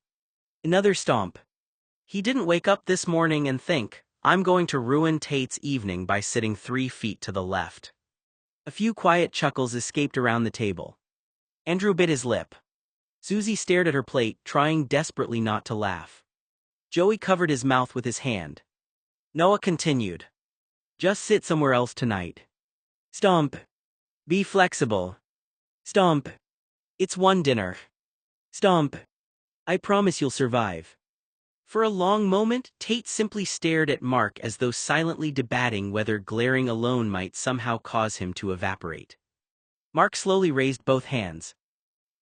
Another stomp. He didn't wake up this morning and think, I'm going to ruin Tate's evening by sitting 3 feet to the left. A few quiet chuckles escaped around the table. Andrew bit his lip. Susie stared at her plate, trying desperately not to laugh. Joey covered his mouth with his hand. Noah continued. Just sit somewhere else tonight. Stomp. Be flexible. Stomp. It's one dinner. Stomp. I promise you'll survive. For a long moment, Tate simply stared at Mark as though silently debating whether glaring alone might somehow cause him to evaporate. Mark slowly raised both hands.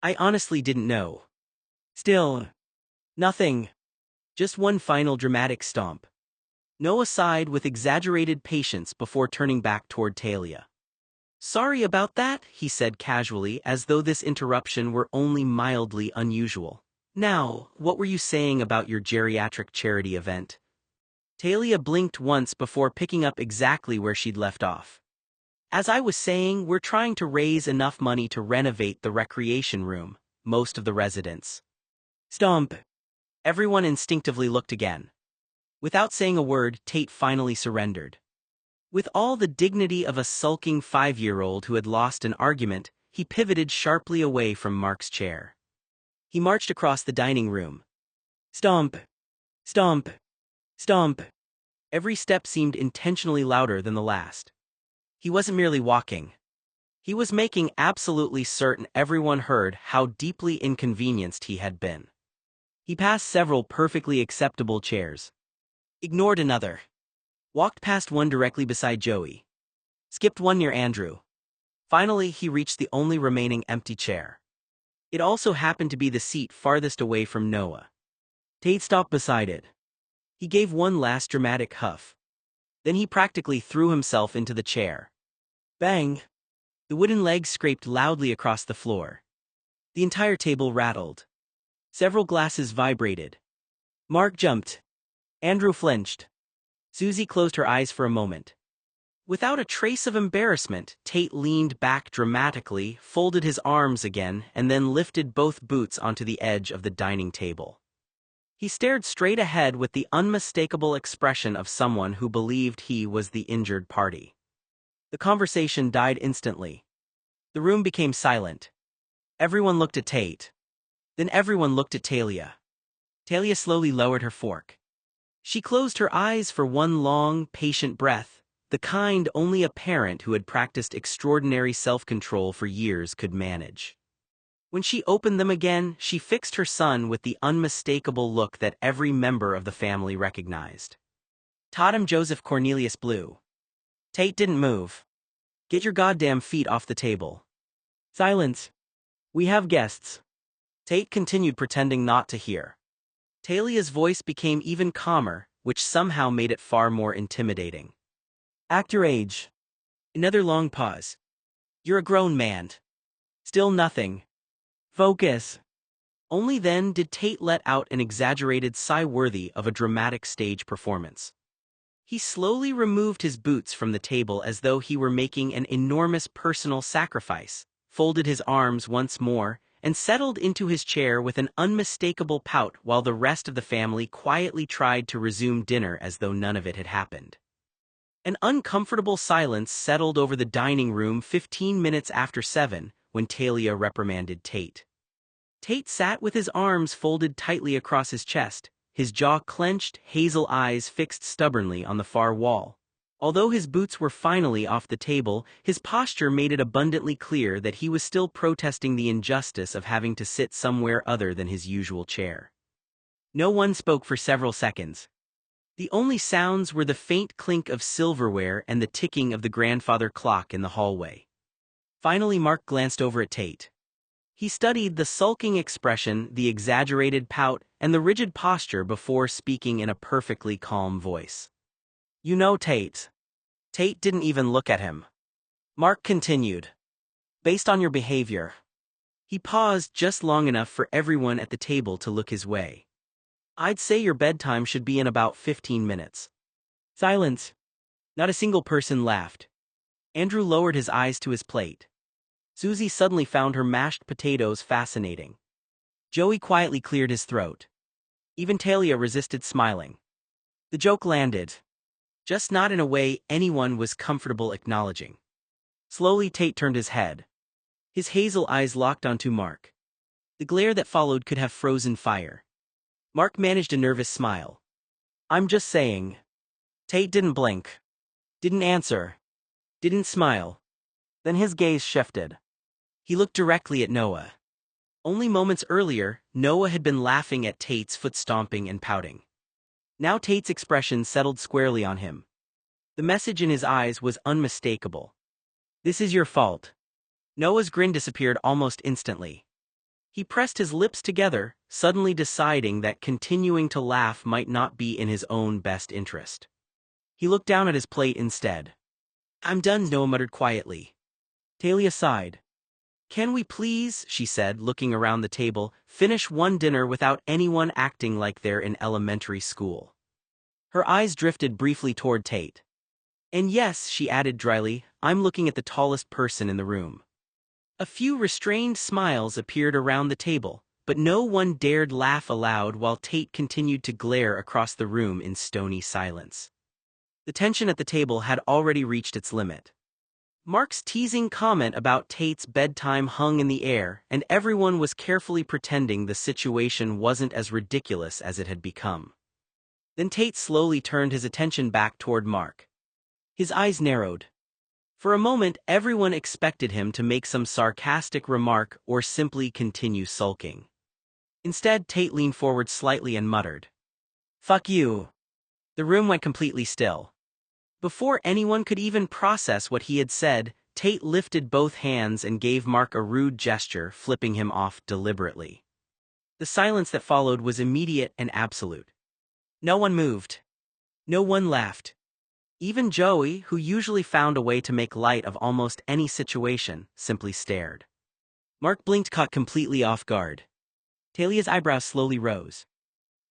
I honestly didn't know. Still. Nothing. Just one final dramatic stomp. Noah sighed with exaggerated patience before turning back toward Talia. Sorry about that, he said casually, as though this interruption were only mildly unusual. Now, what were you saying about your geriatric charity event? Talia blinked once before picking up exactly where she'd left off. As I was saying, we're trying to raise enough money to renovate the recreation room, most of the residents. Stomp. Everyone instinctively looked again. Without saying a word, Tate finally surrendered. With all the dignity of a sulking 5-year-old who had lost an argument, he pivoted sharply away from Mark's chair. He marched across the dining room. Stomp. Stomp. Stomp. Every step seemed intentionally louder than the last. He wasn't merely walking. He was making absolutely certain everyone heard how deeply inconvenienced he had been. He passed several perfectly acceptable chairs. Ignored another. Walked past one directly beside Joey. Skipped one near Andrew. Finally, he reached the only remaining empty chair. It also happened to be the seat farthest away from Noah. Tate stopped beside it. He gave one last dramatic huff. Then he practically threw himself into the chair. Bang! The wooden legs scraped loudly across the floor. The entire table rattled. Several glasses vibrated. Mark jumped. Andrew flinched. Susie closed her eyes for a moment. Without a trace of embarrassment, Tate leaned back dramatically, folded his arms again, and then lifted both boots onto the edge of the dining table. He stared straight ahead with the unmistakable expression of someone who believed he was the injured party. The conversation died instantly. The room became silent. Everyone looked at Tate. Then everyone looked at Talia. Talia slowly lowered her fork. She closed her eyes for one long, patient breath, the kind only a parent who had practiced extraordinary self-control for years could manage. When she opened them again, she fixed her son with the unmistakable look that every member of the family recognized. Tatum Joseph Cornelius Blue. Tate didn't move. Get your goddamn feet off the table. Silence. We have guests. Tate continued pretending not to hear. Talia's voice became even calmer, which somehow made it far more intimidating. Act your age. Another long pause. You're a grown man. Still nothing. Focus. Only then did Tate let out an exaggerated sigh worthy of a dramatic stage performance. He slowly removed his boots from the table as though he were making an enormous personal sacrifice, folded his arms once more, and settled into his chair with an unmistakable pout while the rest of the family quietly tried to resume dinner as though none of it had happened. An uncomfortable silence settled over the dining room 15 minutes after 7 when Talia reprimanded Tate. Tate sat with his arms folded tightly across his chest, his jaw clenched, hazel eyes fixed stubbornly on the far wall. Although his boots were finally off the table, his posture made it abundantly clear that he was still protesting the injustice of having to sit somewhere other than his usual chair. No one spoke for several seconds. The only sounds were the faint clink of silverware and the ticking of the grandfather clock in the hallway. Finally, Mark glanced over at Tate. He studied the sulking expression, the exaggerated pout, and the rigid posture before speaking in a perfectly calm voice. You know, Tate. Tate didn't even look at him. Mark continued. Based on your behavior. He paused just long enough for everyone at the table to look his way. I'd say your bedtime should be in about 15 minutes. Silence. Not a single person laughed. Andrew lowered his eyes to his plate. Susie suddenly found her mashed potatoes fascinating. Joey quietly cleared his throat. Even Talia resisted smiling. The joke landed. Just not in a way anyone was comfortable acknowledging. Slowly Tate turned his head. His hazel eyes locked onto Mark. The glare that followed could have frozen fire. Mark managed a nervous smile. I'm just saying. Tate didn't blink. Didn't answer. Didn't smile. Then his gaze shifted. He looked directly at Noah. Only moments earlier, Noah had been laughing at Tate's foot stomping and pouting. Now Tate's expression settled squarely on him. The message in his eyes was unmistakable. This is your fault. Noah's grin disappeared almost instantly. He pressed his lips together, suddenly deciding that continuing to laugh might not be in his own best interest. He looked down at his plate instead. I'm done, Noah muttered quietly. Talia sighed. Can we please, she said, looking around the table, finish one dinner without anyone acting like they're in elementary school? Her eyes drifted briefly toward Tate. And yes, she added dryly, I'm looking at the tallest person in the room. A few restrained smiles appeared around the table, but no one dared laugh aloud while Tate continued to glare across the room in stony silence. The tension at the table had already reached its limit. Mark's teasing comment about Tate's bedtime hung in the air, and everyone was carefully pretending the situation wasn't as ridiculous as it had become. Then Tate slowly turned his attention back toward Mark. His eyes narrowed. For a moment, everyone expected him to make some sarcastic remark or simply continue sulking. Instead, Tate leaned forward slightly and muttered, "Fuck you." The room went completely still. Before anyone could even process what he had said, Tate lifted both hands and gave Mark a rude gesture, flipping him off deliberately. The silence that followed was immediate and absolute. No one moved. No one laughed. Even Joey, who usually found a way to make light of almost any situation, simply stared. Mark blinked, caught completely off guard. Talia's eyebrows slowly rose.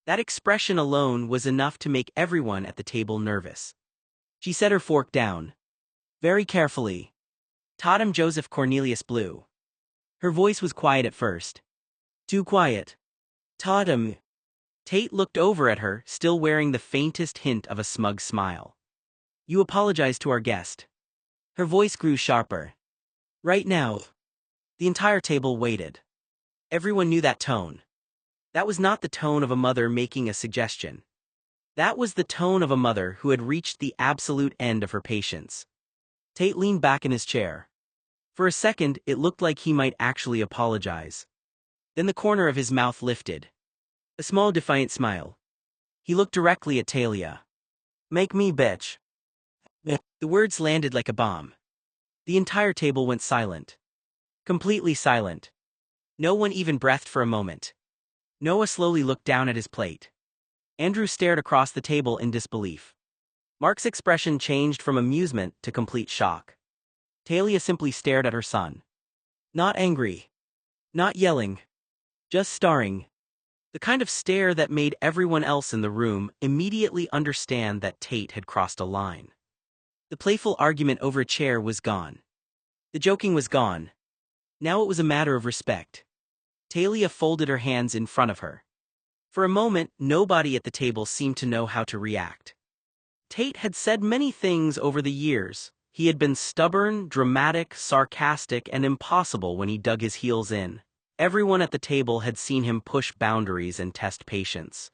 That expression alone was enough to make everyone at the table nervous. She set her fork down. Very carefully. Tatum Joseph Cornelius Blue. Her voice was quiet at first. Too quiet. Tatum. Tate looked over at her, still wearing the faintest hint of a smug smile. You apologize to our guest. Her voice grew sharper. Right now. The entire table waited. Everyone knew that tone. That was not the tone of a mother making a suggestion. That was the tone of a mother who had reached the absolute end of her patience. Tate leaned back in his chair. For a second, it looked like he might actually apologize. Then the corner of his mouth lifted. A small defiant smile. He looked directly at Talia. Make me bitch. The words landed like a bomb. The entire table went silent. Completely silent. No one even breathed for a moment. Noah slowly looked down at his plate. Andrew stared across the table in disbelief. Mark's expression changed from amusement to complete shock. Talia simply stared at her son. Not angry. Not yelling. Just staring. The kind of stare that made everyone else in the room immediately understand that Tate had crossed a line. The playful argument over a chair was gone. The joking was gone. Now it was a matter of respect. Talia folded her hands in front of her. For a moment, nobody at the table seemed to know how to react. Tate had said many things over the years. He had been stubborn, dramatic, sarcastic, and impossible when he dug his heels in. Everyone at the table had seen him push boundaries and test patience.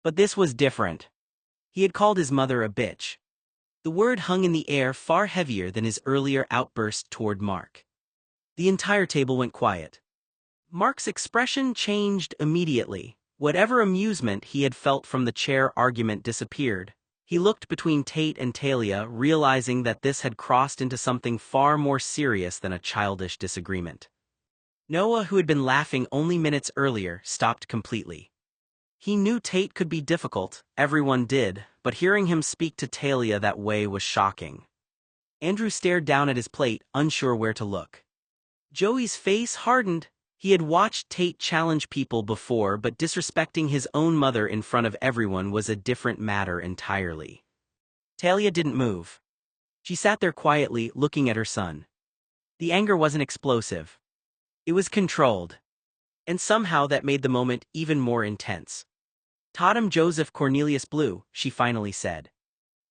But this was different. He had called his mother a bitch. The word hung in the air far heavier than his earlier outburst toward Mark. The entire table went quiet. Mark's expression changed immediately. Whatever amusement he had felt from the chair argument disappeared. He looked between Tate and Talia, realizing that this had crossed into something far more serious than a childish disagreement. Noah, who had been laughing only minutes earlier, stopped completely. He knew Tate could be difficult, everyone did, but hearing him speak to Talia that way was shocking. Andrew stared down at his plate, unsure where to look. Joey's face hardened. He had watched Tate challenge people before, but disrespecting his own mother in front of everyone was a different matter entirely. Talia didn't move. She sat there quietly, looking at her son. The anger wasn't explosive. It was controlled. And somehow that made the moment even more intense. Tatum Joseph Cornelius Blue, she finally said.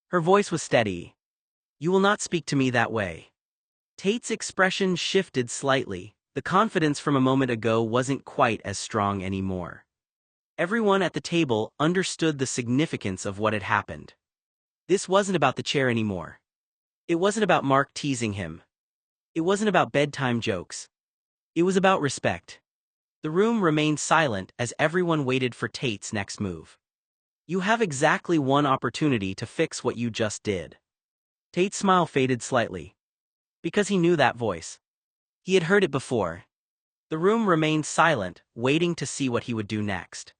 Her voice was steady. You will not speak to me that way. Tate's expression shifted slightly. The confidence from a moment ago wasn't quite as strong anymore. Everyone at the table understood the significance of what had happened. This wasn't about the chair anymore. It wasn't about Mark teasing him. It wasn't about bedtime jokes. It was about respect. The room remained silent as everyone waited for Tate's next move. You have exactly one opportunity to fix what you just did. Tate's smile faded slightly. Because he knew that voice. He had heard it before. The room remained silent, waiting to see what he would do next.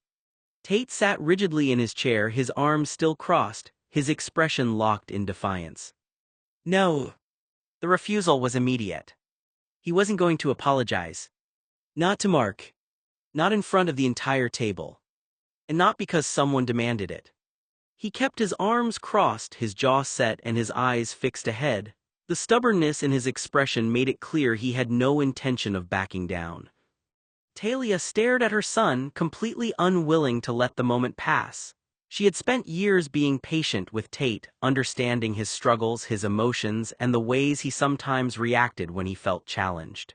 Tate sat rigidly in his chair, his arms still crossed, his expression locked in defiance. No. The refusal was immediate. He wasn't going to apologize. Not to Mark. Not in front of the entire table. And not because someone demanded it. He kept his arms crossed, his jaw set, and his eyes fixed ahead. The stubbornness in his expression made it clear he had no intention of backing down. Talia stared at her son, completely unwilling to let the moment pass. She had spent years being patient with Tate, understanding his struggles, his emotions, and the ways he sometimes reacted when he felt challenged.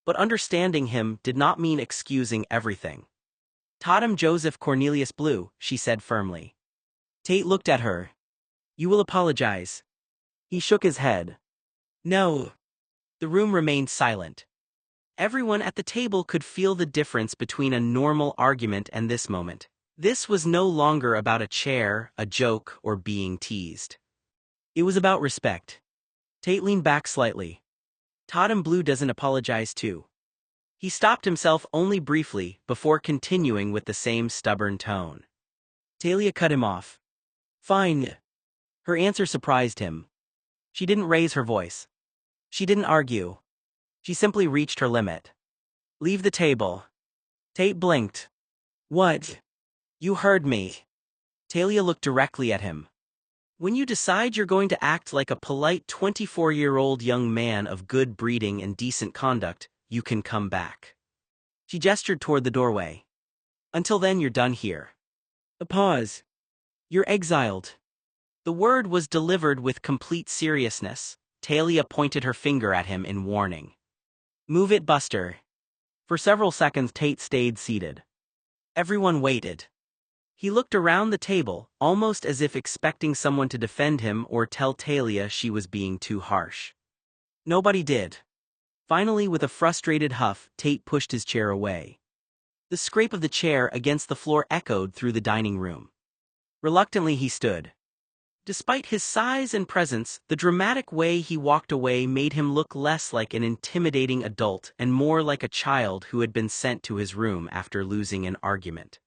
But understanding him did not mean excusing everything. Tatum Joseph Cornelius Blue, she said firmly. Tate looked at her. You will apologize. He shook his head. No. The room remained silent. Everyone at the table could feel the difference between a normal argument and this moment. This was no longer about a chair, a joke, or being teased. It was about respect. Tate leaned back slightly. Tatum Blue doesn't apologize too. He stopped himself only briefly before continuing with the same stubborn tone. Talia cut him off. Fine. Her answer surprised him. She didn't raise her voice. She didn't argue. She simply reached her limit. Leave the table. Tate blinked. What? You heard me. Talia looked directly at him. When you decide you're going to act like a polite 24-year-old young man of good breeding and decent conduct, you can come back. She gestured toward the doorway. Until then you're done here. A pause. You're exiled. The word was delivered with complete seriousness. Talia pointed her finger at him in warning. Move it, Buster. For several seconds Tate stayed seated. Everyone waited. He looked around the table, almost as if expecting someone to defend him or tell Talia she was being too harsh. Nobody did. Finally, with a frustrated huff, Tate pushed his chair away. The scrape of the chair against the floor echoed through the dining room. Reluctantly he stood. Despite his size and presence, the dramatic way he walked away made him look less like an intimidating adult and more like a child who had been sent to his room after losing an argument.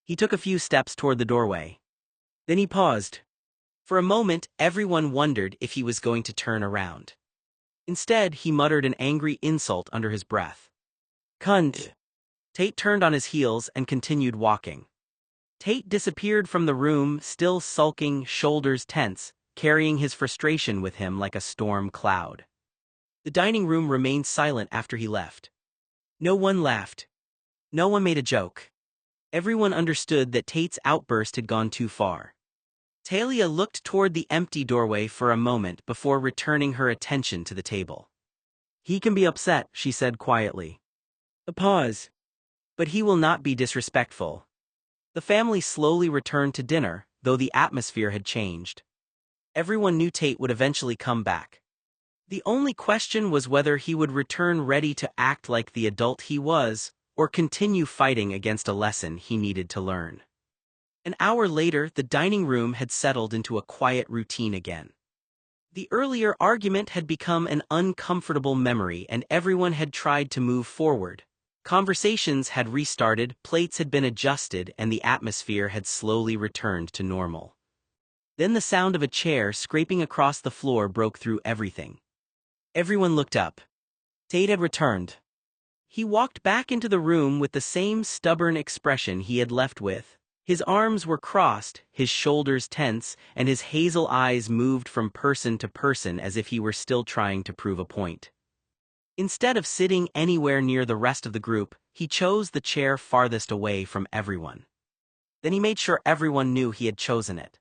He took a few steps toward the doorway. Then he paused. For a moment, everyone wondered if he was going to turn around. Instead, he muttered an angry insult under his breath. Cunt. Tate turned on his heels and continued walking. Tate disappeared from the room, still sulking, shoulders tense, carrying his frustration with him like a storm cloud. The dining room remained silent after he left. No one laughed. No one made a joke. Everyone understood that Tate's outburst had gone too far. Talia looked toward the empty doorway for a moment before returning her attention to the table. He can be upset, she said quietly. A pause. But he will not be disrespectful. The family slowly returned to dinner, though the atmosphere had changed. Everyone knew Tate would eventually come back. The only question was whether he would return ready to act like the adult he was, or continue fighting against a lesson he needed to learn. An hour later, the dining room had settled into a quiet routine again. The earlier argument had become an uncomfortable memory and everyone had tried to move forward. Conversations had restarted, plates had been adjusted, and the atmosphere had slowly returned to normal. Then the sound of a chair scraping across the floor broke through everything. Everyone looked up. Tate had returned. He walked back into the room with the same stubborn expression he had left with. His arms were crossed, his shoulders tense, and his hazel eyes moved from person to person as if he were still trying to prove a point. Instead of sitting anywhere near the rest of the group, he chose the chair farthest away from everyone. Then he made sure everyone knew he had chosen it.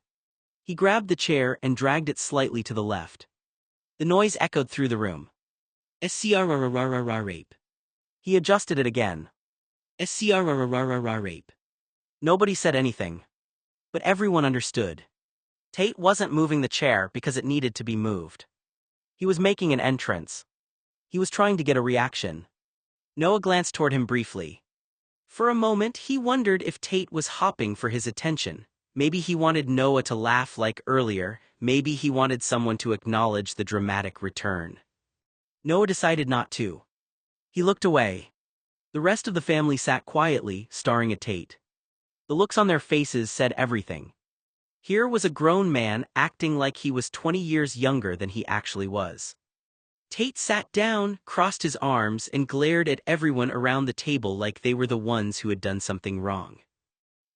He grabbed the chair and dragged it slightly to the left. The noise echoed through the room. Rape. He adjusted it again. Rape. Nobody said anything. But everyone understood. Tate wasn't moving the chair because it needed to be moved. He was making an entrance. He was trying to get a reaction. Noah glanced toward him briefly. For a moment, he wondered if Tate was hopping for his attention. Maybe he wanted Noah to laugh like earlier, maybe he wanted someone to acknowledge the dramatic return. Noah decided not to. He looked away. The rest of the family sat quietly, staring at Tate. The looks on their faces said everything. Here was a grown man acting like he was 20 years younger than he actually was. Tate sat down, crossed his arms, and glared at everyone around the table like they were the ones who had done something wrong.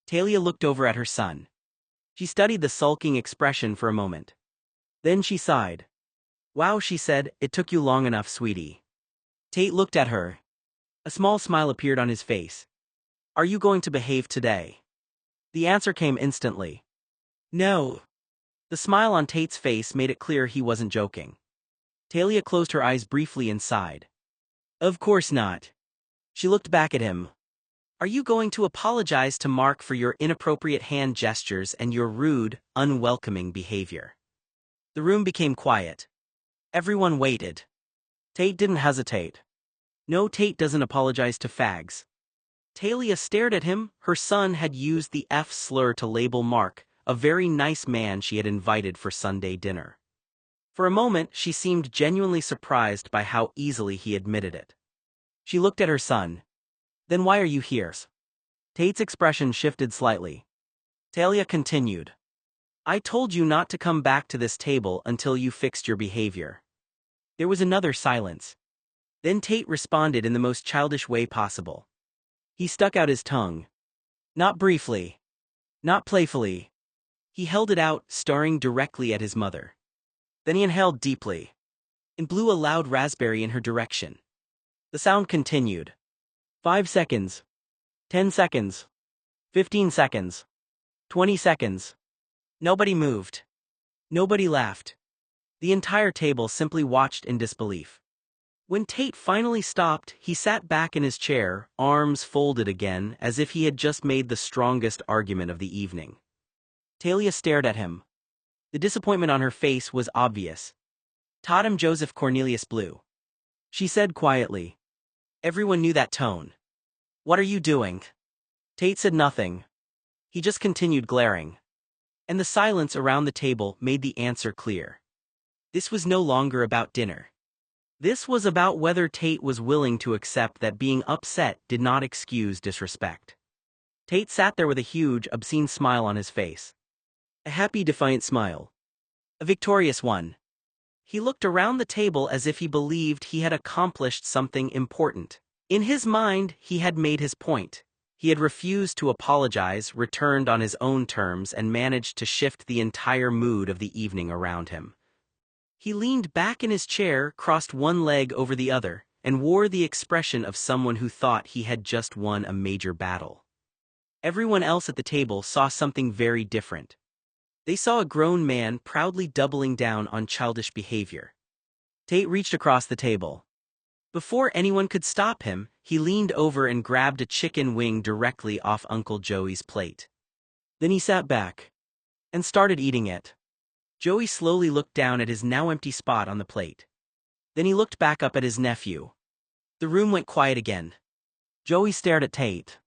Talia looked over at her son. She studied the sulking expression for a moment. Then she sighed. Wow, she said, it took you long enough, sweetie. Tate looked at her. A small smile appeared on his face. Are you going to behave today? The answer came instantly. No. The smile on Tate's face made it clear he wasn't joking. Talia closed her eyes briefly and sighed. Of course not. She looked back at him. Are you going to apologize to Mark for your inappropriate hand gestures and your rude, unwelcoming behavior? The room became quiet. Everyone waited. Tate didn't hesitate. No, Tate doesn't apologize to fags. Talia stared at him. Her son had used the F slur to label Mark, a very nice man she had invited for Sunday dinner. For a moment, she seemed genuinely surprised by how easily he admitted it. She looked at her son. Then why are you here? Tate's expression shifted slightly. Talia continued. I told you not to come back to this table until you fixed your behavior. There was another silence. Then Tate responded in the most childish way possible. He stuck out his tongue. Not briefly. Not playfully. He held it out, staring directly at his mother. Then he inhaled deeply and blew a loud raspberry in her direction. The sound continued. 5 seconds. 10 seconds. 15 seconds. 20 seconds. Nobody moved. Nobody laughed. The entire table simply watched in disbelief. When Tate finally stopped, he sat back in his chair, arms folded again, as if he had just made the strongest argument of the evening. Talia stared at him. The disappointment on her face was obvious. Tatum Joseph Cornelius Blue. She said quietly. Everyone knew that tone. What are you doing? Tate said nothing. He just continued glaring. And the silence around the table made the answer clear. This was no longer about dinner. This was about whether Tate was willing to accept that being upset did not excuse disrespect. Tate sat there with a huge, obscene smile on his face. A happy, defiant smile. A victorious one. He looked around the table as if he believed he had accomplished something important. In his mind, he had made his point. He had refused to apologize, returned on his own terms, and managed to shift the entire mood of the evening around him. He leaned back in his chair, crossed one leg over the other, and wore the expression of someone who thought he had just won a major battle. Everyone else at the table saw something very different. They saw a grown man proudly doubling down on childish behavior. Tate reached across the table. Before anyone could stop him, he leaned over and grabbed a chicken wing directly off Uncle Joey's plate. Then he sat back and started eating it. Joey slowly looked down at his now empty spot on the plate. Then he looked back up at his nephew. The room went quiet again. Joey stared at Tate.